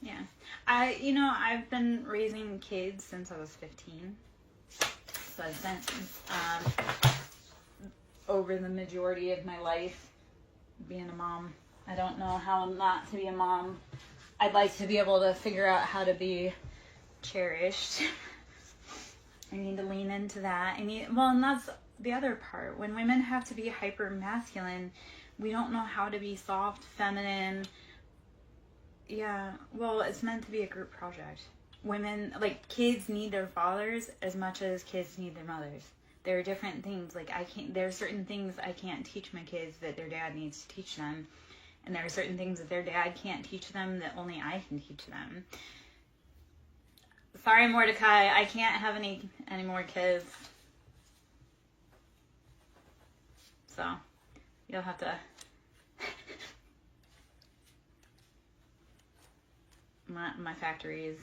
Yeah. I've been raising kids since I was 15. So I spent over the majority of my life being a mom. I don't know how not to be a mom. I'd like to be able to figure out how to be cherished. I need to lean into that. And that's the other part. When women have to be hyper masculine, we don't know how to be soft, feminine. Yeah, well, it's meant to be a group project. Women, like, kids need their fathers as much as kids need their mothers. There are different things. Like, there are certain things I can't teach my kids that their dad needs to teach them. And there are certain things that their dad can't teach them that only I can teach them. Sorry, Mordecai, I can't have any more kids. So, you'll have to... my factory is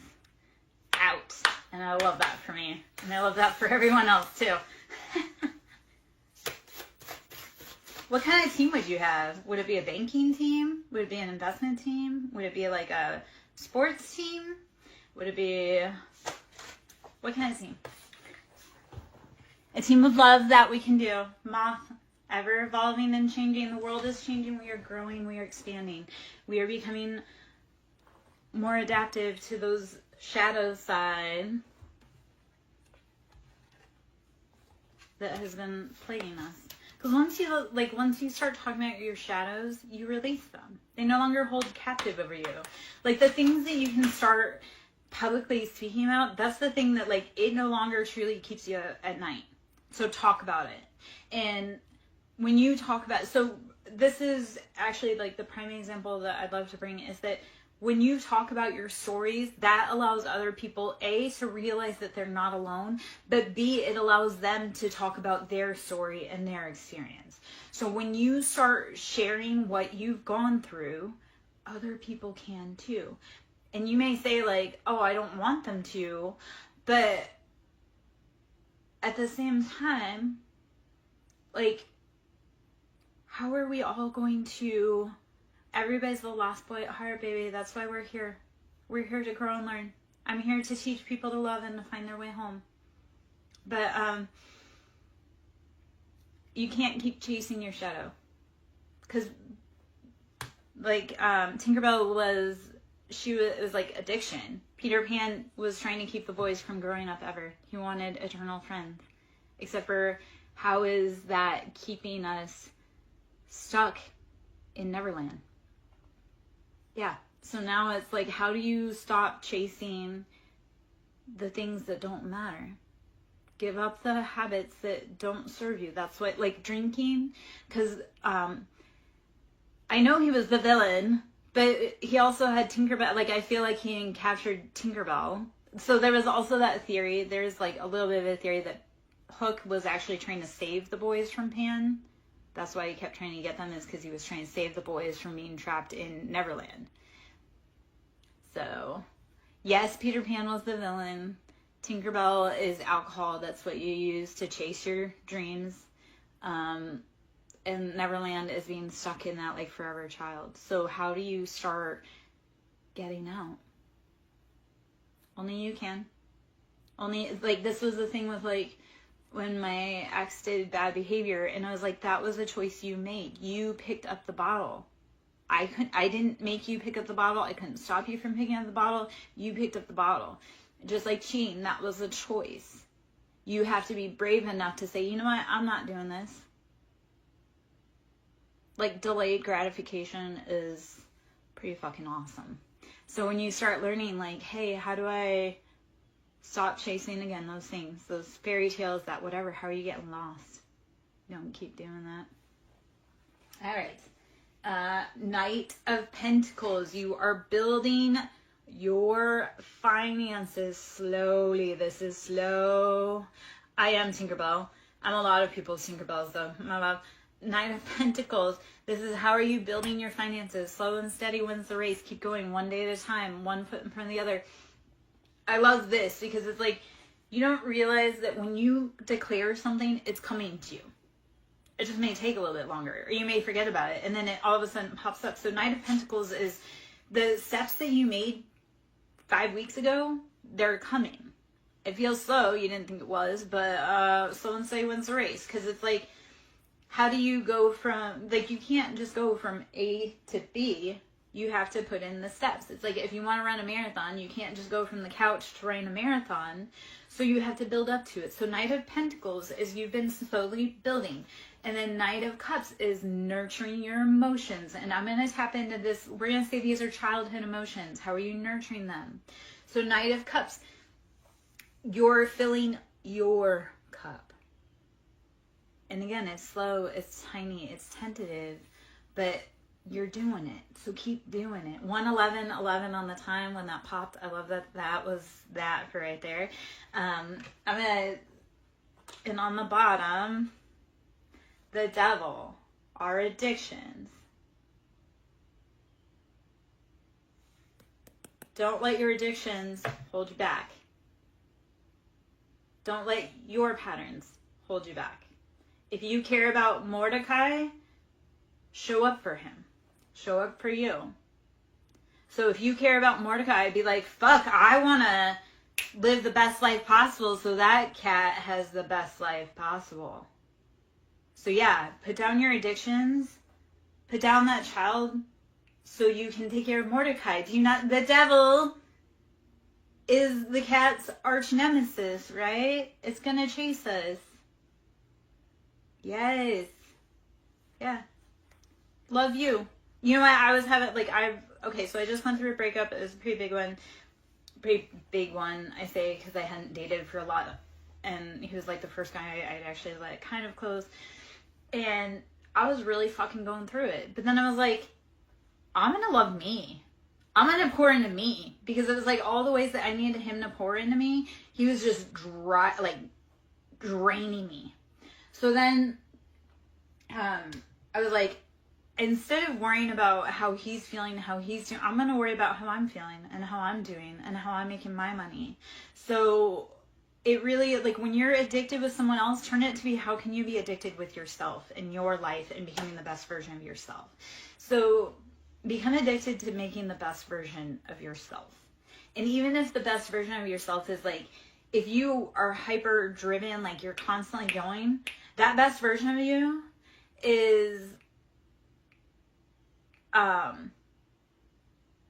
out. And I love that for me. And I love that for everyone else, too. What kind of team would you have? Would it be a banking team? Would it be an investment team? Would it be like a sports team? Would it be... What kind of team? A team of love that we can do. Moth, ever evolving and changing. The world is changing. We are growing. We are expanding. We are becoming more adaptive to those shadow side that has been plaguing us. Because once you start talking about your shadows, you release them. They no longer hold captive over you. Like, the things that you can start publicly speaking about, that's the thing that, like, it no longer truly keeps you at night. So talk about it. And when you talk about, so this is actually, like, the prime example that I'd love to bring is that when you talk about your stories, that allows other people, A, to realize that they're not alone, but B, it allows them to talk about their story and their experience. So when you start sharing what you've gone through, other people can too. And you may say, like, oh, I don't want them to, but at the same time, like, how are we all going to... Everybody's the lost boy at heart, baby. That's why we're here. We're here to grow and learn. I'm here to teach people to love and to find their way home. But you can't keep chasing your shadow. Because, like, Tinkerbell it was like addiction. Peter Pan was trying to keep the boys from growing up ever. He wanted eternal friends. Except for, how is that keeping us stuck in Neverland? Yeah, so now it's like, how do you stop chasing the things that don't matter? Give up the habits that don't serve you. That's what, like, drinking, because I know he was the villain, but he also had Tinkerbell. Like, I feel like he captured Tinkerbell. So there was also that theory. There's, like, a little bit of a theory that Hook was actually trying to save the boys from Pan. That's why he kept trying to get them, is because he was trying to save the boys from being trapped in Neverland. So, yes, Peter Pan was the villain. Tinkerbell is alcohol. That's what you use to chase your dreams. And Neverland is being stuck in that, like, forever child. So how do you start getting out? Only you can. Only, like, this was the thing with, like, when my ex did bad behavior, and I was like, that was a choice you made. You picked up the bottle. I didn't make you pick up the bottle. I couldn't stop you from picking up the bottle. You picked up the bottle. Just like cheating, that was a choice. You have to be brave enough to say, you know what, I'm not doing this. Like, delayed gratification is pretty fucking awesome. So when you start learning, like, hey, how do I stop chasing, again, those things, those fairy tales, that whatever, how are you getting lost? Don't keep doing that. All right. Knight of Pentacles. You are building your finances slowly. This is slow. I am Tinkerbell. I'm a lot of people's Tinkerbells, though. My love. Knight of Pentacles. This is, how are you building your finances? Slow and steady wins the race. Keep going one day at a time, one foot in front of the other. I love this because it's like, you don't realize that when you declare something, it's coming to you. It just may take a little bit longer, or you may forget about it, and then it all of a sudden pops up. So Knight of Pentacles is the steps that you made 5 weeks ago, they're coming. It feels slow, you didn't think it was, but slow and steady wins the race. Because it's like, how do you go from, like, you can't just go from A to B. You have to put in the steps. It's like, if you want to run a marathon, you can't just go from the couch to run a marathon. So you have to build up to it. So Knight of Pentacles is you've been slowly building. And then Knight of Cups is nurturing your emotions. And I'm going to tap into this. We're going to say these are childhood emotions. How are you nurturing them? So Knight of Cups, you're filling your cup. And again, it's slow, it's tiny, it's tentative, but you're doing it. So keep doing it. 111 on the time when that popped. I love that. That was that for right there. And on the bottom, the devil, our addictions. Don't let your addictions hold you back. Don't let your patterns hold you back. If you care about Mordecai, show up for him. Show up for you. So if you care about Mordecai, be like, fuck, I want to live the best life possible so that cat has the best life possible. So yeah, put down your addictions. Put down that child so you can take care of Mordecai. The devil is the cat's arch nemesis, right? It's going to chase us. Yes. Yeah. Love you. You know what? I was having, okay, so I just went through a breakup. It was a pretty big one, I say, because I hadn't dated for a lot. And he was like the first guy I'd actually let kind of close. And I was really fucking going through it. But then I was like, I'm going to love me. I'm going to pour into me. Because it was like all the ways that I needed him to pour into me, he was just draining me. So then I was like, instead of worrying about how he's feeling, how he's doing, I'm going to worry about how I'm feeling and how I'm doing and how I'm making my money. So it really, like, when you're addicted with someone else, turn it to be, how can you be addicted with yourself in your life and becoming the best version of yourself? So become addicted to making the best version of yourself. And even if the best version of yourself is like, if you are hyper driven, like you're constantly going, that best version of you is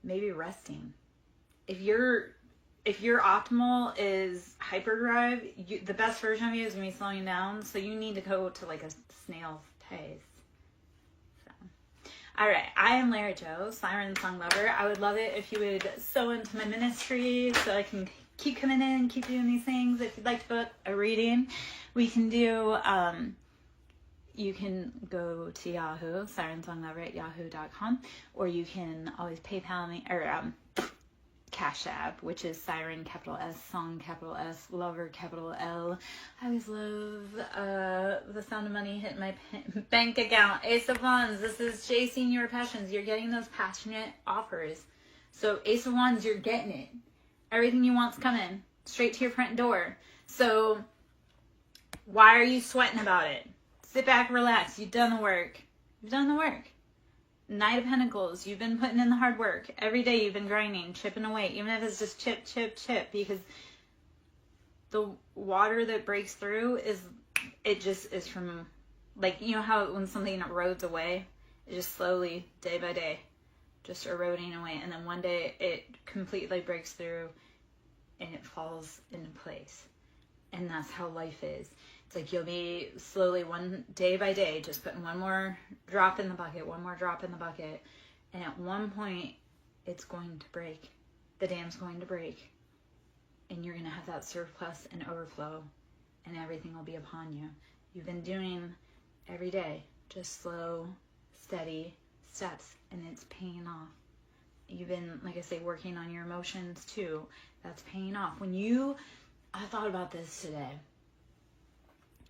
maybe resting. If your optimal is hyperdrive, the best version of you is going to be slowing down. So you need to go to like a snail's pace. So, all right. I am Lara Jo, SirenSong lover. I would love it if you would sow into my ministry so I can keep coming in, keep doing these things. If you'd like to book a reading, we can do, you can go to Yahoo, SirenSongLover@yahoo.com, or you can always PayPal me, or Cash App, which is Siren, capital S, Song, capital S, Lover, capital L. I always love the sound of money hitting my bank account. Ace of Wands, this is chasing your passions. You're getting those passionate offers. So Ace of Wands, you're getting it. Everything you want's coming straight to your front door. So why are you sweating about it? Sit back, relax. You've done the work. You've done the work. Knight of Pentacles, you've been putting in the hard work. Every day you've been grinding, chipping away, even if it's just chip, chip, chip, because the water that breaks through is from, like, you know how when something erodes away, it just slowly, day by day, just eroding away. And then one day it completely breaks through and it falls into place. And that's how life is. It's like you'll be slowly, one day by day, just putting one more drop in the bucket, one more drop in the bucket. And at one point, it's going to break. The dam's going to break. And you're going to have that surplus and overflow. And everything will be upon you. You've been doing every day, just slow, steady steps. And it's paying off. You've been, like I say, working on your emotions too. That's paying off. I thought about this today.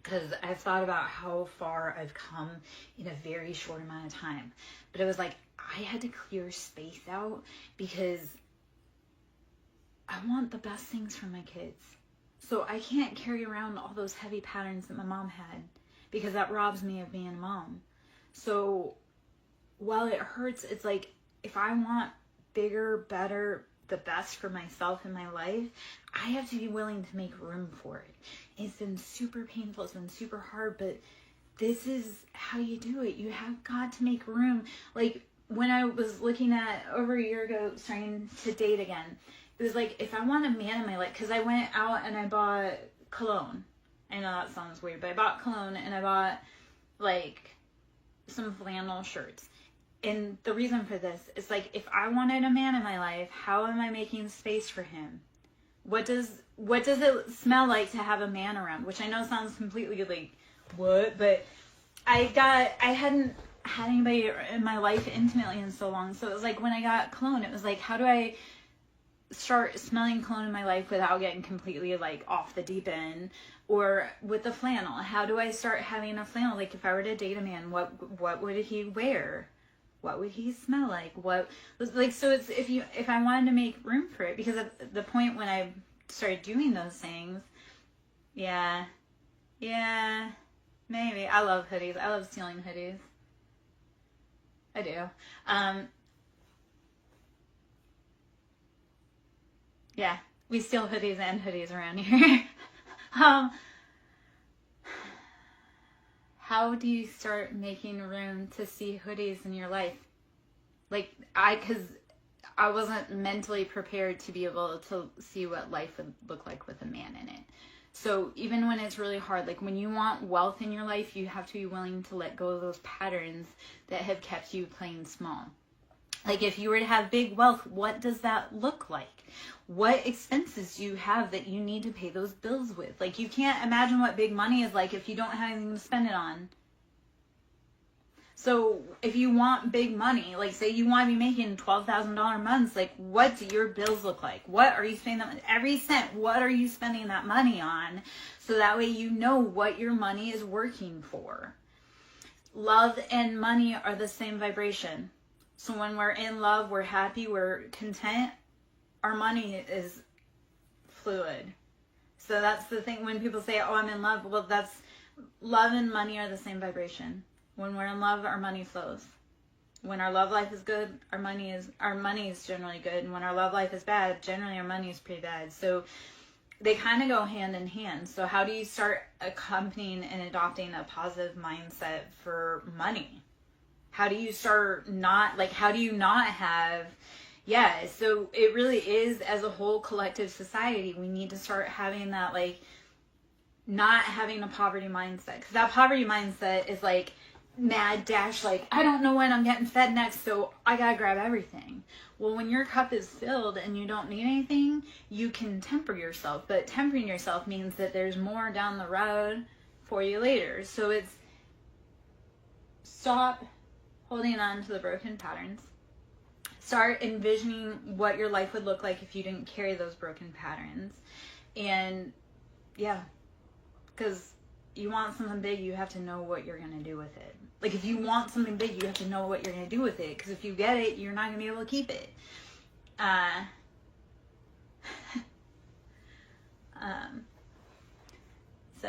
Because I've thought about how far I've come in a very short amount of time. But it was like, I had to clear space out because I want the best things for my kids. So I can't carry around all those heavy patterns that my mom had, because that robs me of being a mom. So while it hurts, it's like, if I want bigger, better, the best for myself in my life, I have to be willing to make room for it. It's been super painful. It's been super hard, but this is how you do it. You have got to make room. Like, when I was looking at, over a year ago, starting to date again, it was like, if I want a man in my life, because I went out and I bought cologne. I know that sounds weird, but I bought cologne and I bought, like, some flannel shirts. And the reason for this is, like, if I wanted a man in my life, how am I making space for him? What does it smell like to have a man around? Which I know sounds completely like, what? But I hadn't had anybody in my life intimately in so long. So it was like, when I got cologne, it was like, how do I start smelling cologne in my life without getting completely, like, off the deep end? Or with the flannel, how do I start having a flannel? Like, if I were to date a man, what would he wear? What would he smell like? What, like, so it's, if I wanted to make room for it, because at the point when I started doing those things, yeah, maybe. I love hoodies. I love stealing hoodies. I do. Yeah, we steal hoodies and hoodies around here. How do you start making room to see hoodies in your life? Like, because I wasn't mentally prepared to be able to see what life would look like with a man in it. So even when it's really hard, like, when you want wealth in your life, you have to be willing to let go of those patterns that have kept you playing small. Like, if you were to have big wealth, what does that look like? What expenses do you have that you need to pay those bills with? Like, you can't imagine what big money is like if you don't have anything to spend it on. So if you want big money, like, say you want to be making $12,000 months, like, what do your bills look like? What are you spending that, every cent, what are you spending that money on? So that way you know what your money is working for. Love and money are the same vibration. So when we're in love, we're happy, we're content, our money is fluid. So that's the thing when people say, oh, I'm in love. Well, that's, love and money are the same vibration. When we're in love, our money flows. When our love life is good, our money is generally good. And when our love life is bad, generally our money is pretty bad. So they kind of go hand in hand. So how do you start accompanying and adopting a positive mindset for money? How do you start how do you not have, so it really is, as a whole collective society, we need to start having that, like, not having a poverty mindset. Because that poverty mindset is like mad dash, like, I don't know when I'm getting fed next, so I gotta grab everything. Well, when your cup is filled and you don't need anything, you can temper yourself. But tempering yourself means that there's more down the road for you later. So it's stop holding on to the broken patterns. Start envisioning what your life would look like if you didn't carry those broken patterns. And because you want something big, you have to know what you're going to do with it. Like, if you want something big, you have to know what you're going to do with it. Because if you get it, you're not going to be able to keep it. So,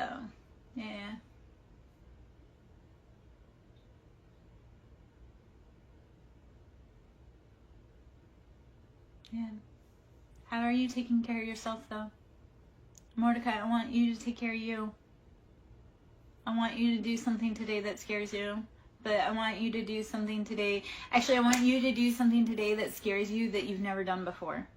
yeah. Yeah. How are you taking care of yourself, though? Mordecai, I want you to take care of you. I want you to do something today that scares you. But I want you to do something today. Actually, I want you to do something today that scares you that you've never done before.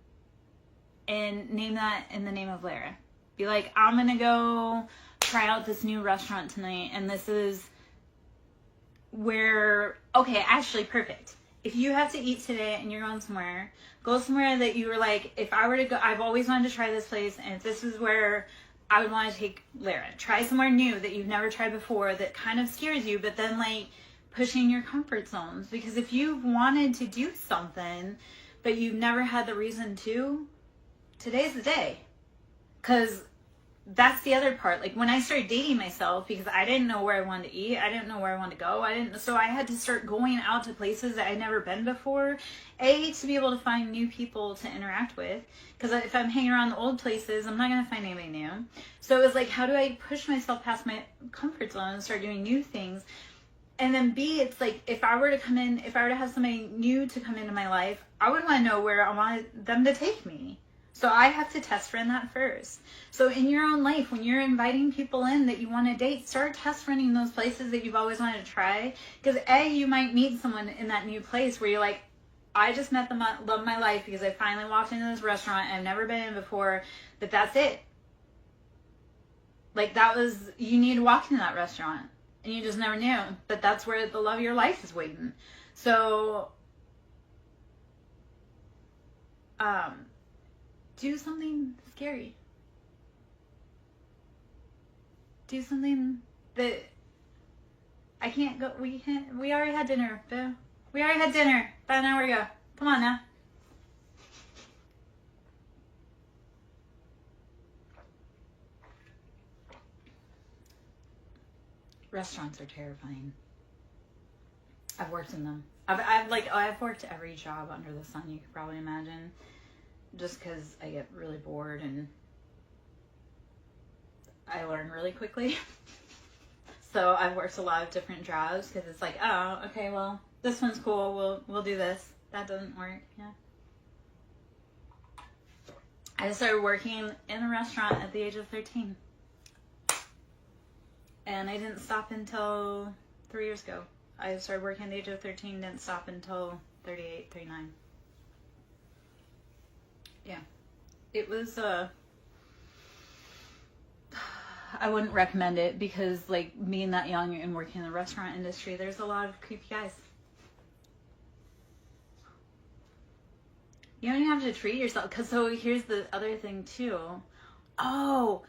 And name that in the name of Lara. Be like, I'm going to go try out this new restaurant tonight. And this is where, okay, actually, perfect. If you have to eat today and you're going somewhere, go somewhere that you were like, if I were to go, I've always wanted to try this place, and if this is where I would want to take Lara. Try somewhere new that you've never tried before that kind of scares you, but then, like, pushing your comfort zones. Because if you've wanted to do something, but you've never had the reason to, today's the day. Because that's the other part. Like when I started dating myself, because I didn't know where I wanted to eat, I didn't know where I wanted to go, so I had to start going out to places that I'd never been before. To be able to find new people to interact with, because if I'm hanging around the old places, I'm not going to find anybody new. So it was like, how do I push myself past my comfort zone and start doing new things? And then B, it's like, if I were to have somebody new to come into my life, I would want to know where I wanted them to take me. So I have to test run that first. So in your own life, when you're inviting people in that you want to date, start test running those places that you've always wanted to try. Because you might meet someone in that new place where you're like, I just met the love of my life because I finally walked into this restaurant I've never been in before, but that's it. Like you need to walk into that restaurant and you just never knew, but that's where the love of your life is waiting. So, do something scary. Do something that I can't go. We already had dinner, Boo. We already had dinner. About an hour ago. Come on now. Restaurants are terrifying. I've worked in them. I've worked every job under the sun you could probably imagine. Just because I get really bored and I learn really quickly. So I've worked a lot of different jobs because it's like, oh, okay, well, this one's cool. We'll do this. That doesn't work. Yeah. I started working in a restaurant at the age of 13. And I didn't stop until 3 years ago. I started working at the age of 13, didn't stop until 38, 39. Yeah. It was, I wouldn't recommend it because, like, being that young and working in the restaurant industry, there's a lot of creepy guys. You don't even have to treat yourself. Because, so here's the other thing, too. I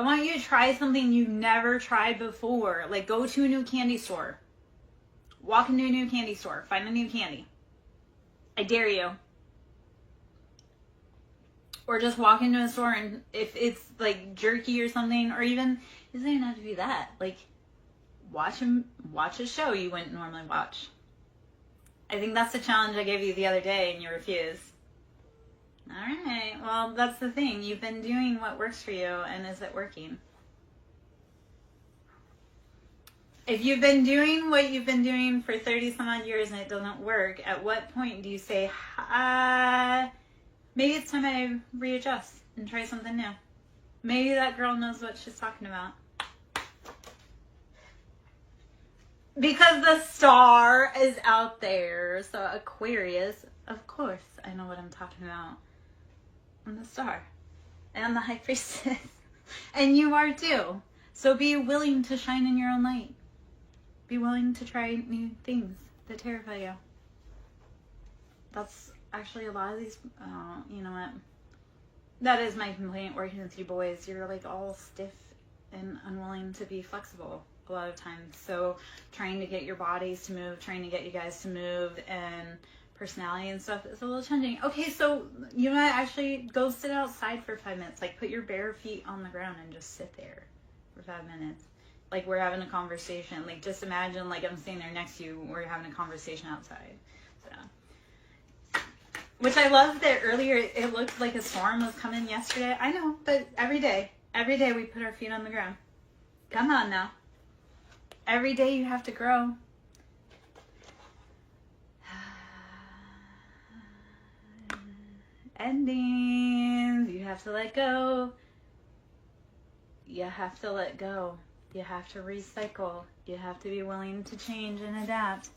want you to try something you've never tried before. Like, go to a new candy store. Walk into a new candy store. Find a new candy. I dare you. Or just walk into a store and if it's like jerky or something, or even, it doesn't even have to be that. Like, watch a show you wouldn't normally watch. I think that's the challenge I gave you the other day and you refused. Alright, well, that's the thing. You've been doing what works for you, and is it working? If you've been doing what you've been doing for 30 some odd years and it doesn't work, at what point do you say, maybe it's time I readjust and try something new? Maybe that girl knows what she's talking about. Because the star is out there. So Aquarius, of course, I know what I'm talking about. I'm the star. And I'm the high priestess. And you are too. So be willing to shine in your own light. Be willing to try new things that terrify you. That's actually a lot of these, you know what? That is my complaint working with you boys. You're like all stiff and unwilling to be flexible a lot of times. So trying to get your bodies to move, trying to get you guys to move, and personality and stuff is a little challenging. Okay, so you know what? Actually, go sit outside for 5 minutes. Like, put your bare feet on the ground and just sit there for 5 minutes. Like, we're having a conversation. Like, just imagine, like, I'm sitting there next to you. We're having a conversation outside. So, which I love that earlier it looked like a storm was coming yesterday. I know, but every day we put our feet on the ground. Come on now. Every day you have to grow. Endings. You have to let go. You have to let go. You have to recycle. You have to be willing to change and adapt.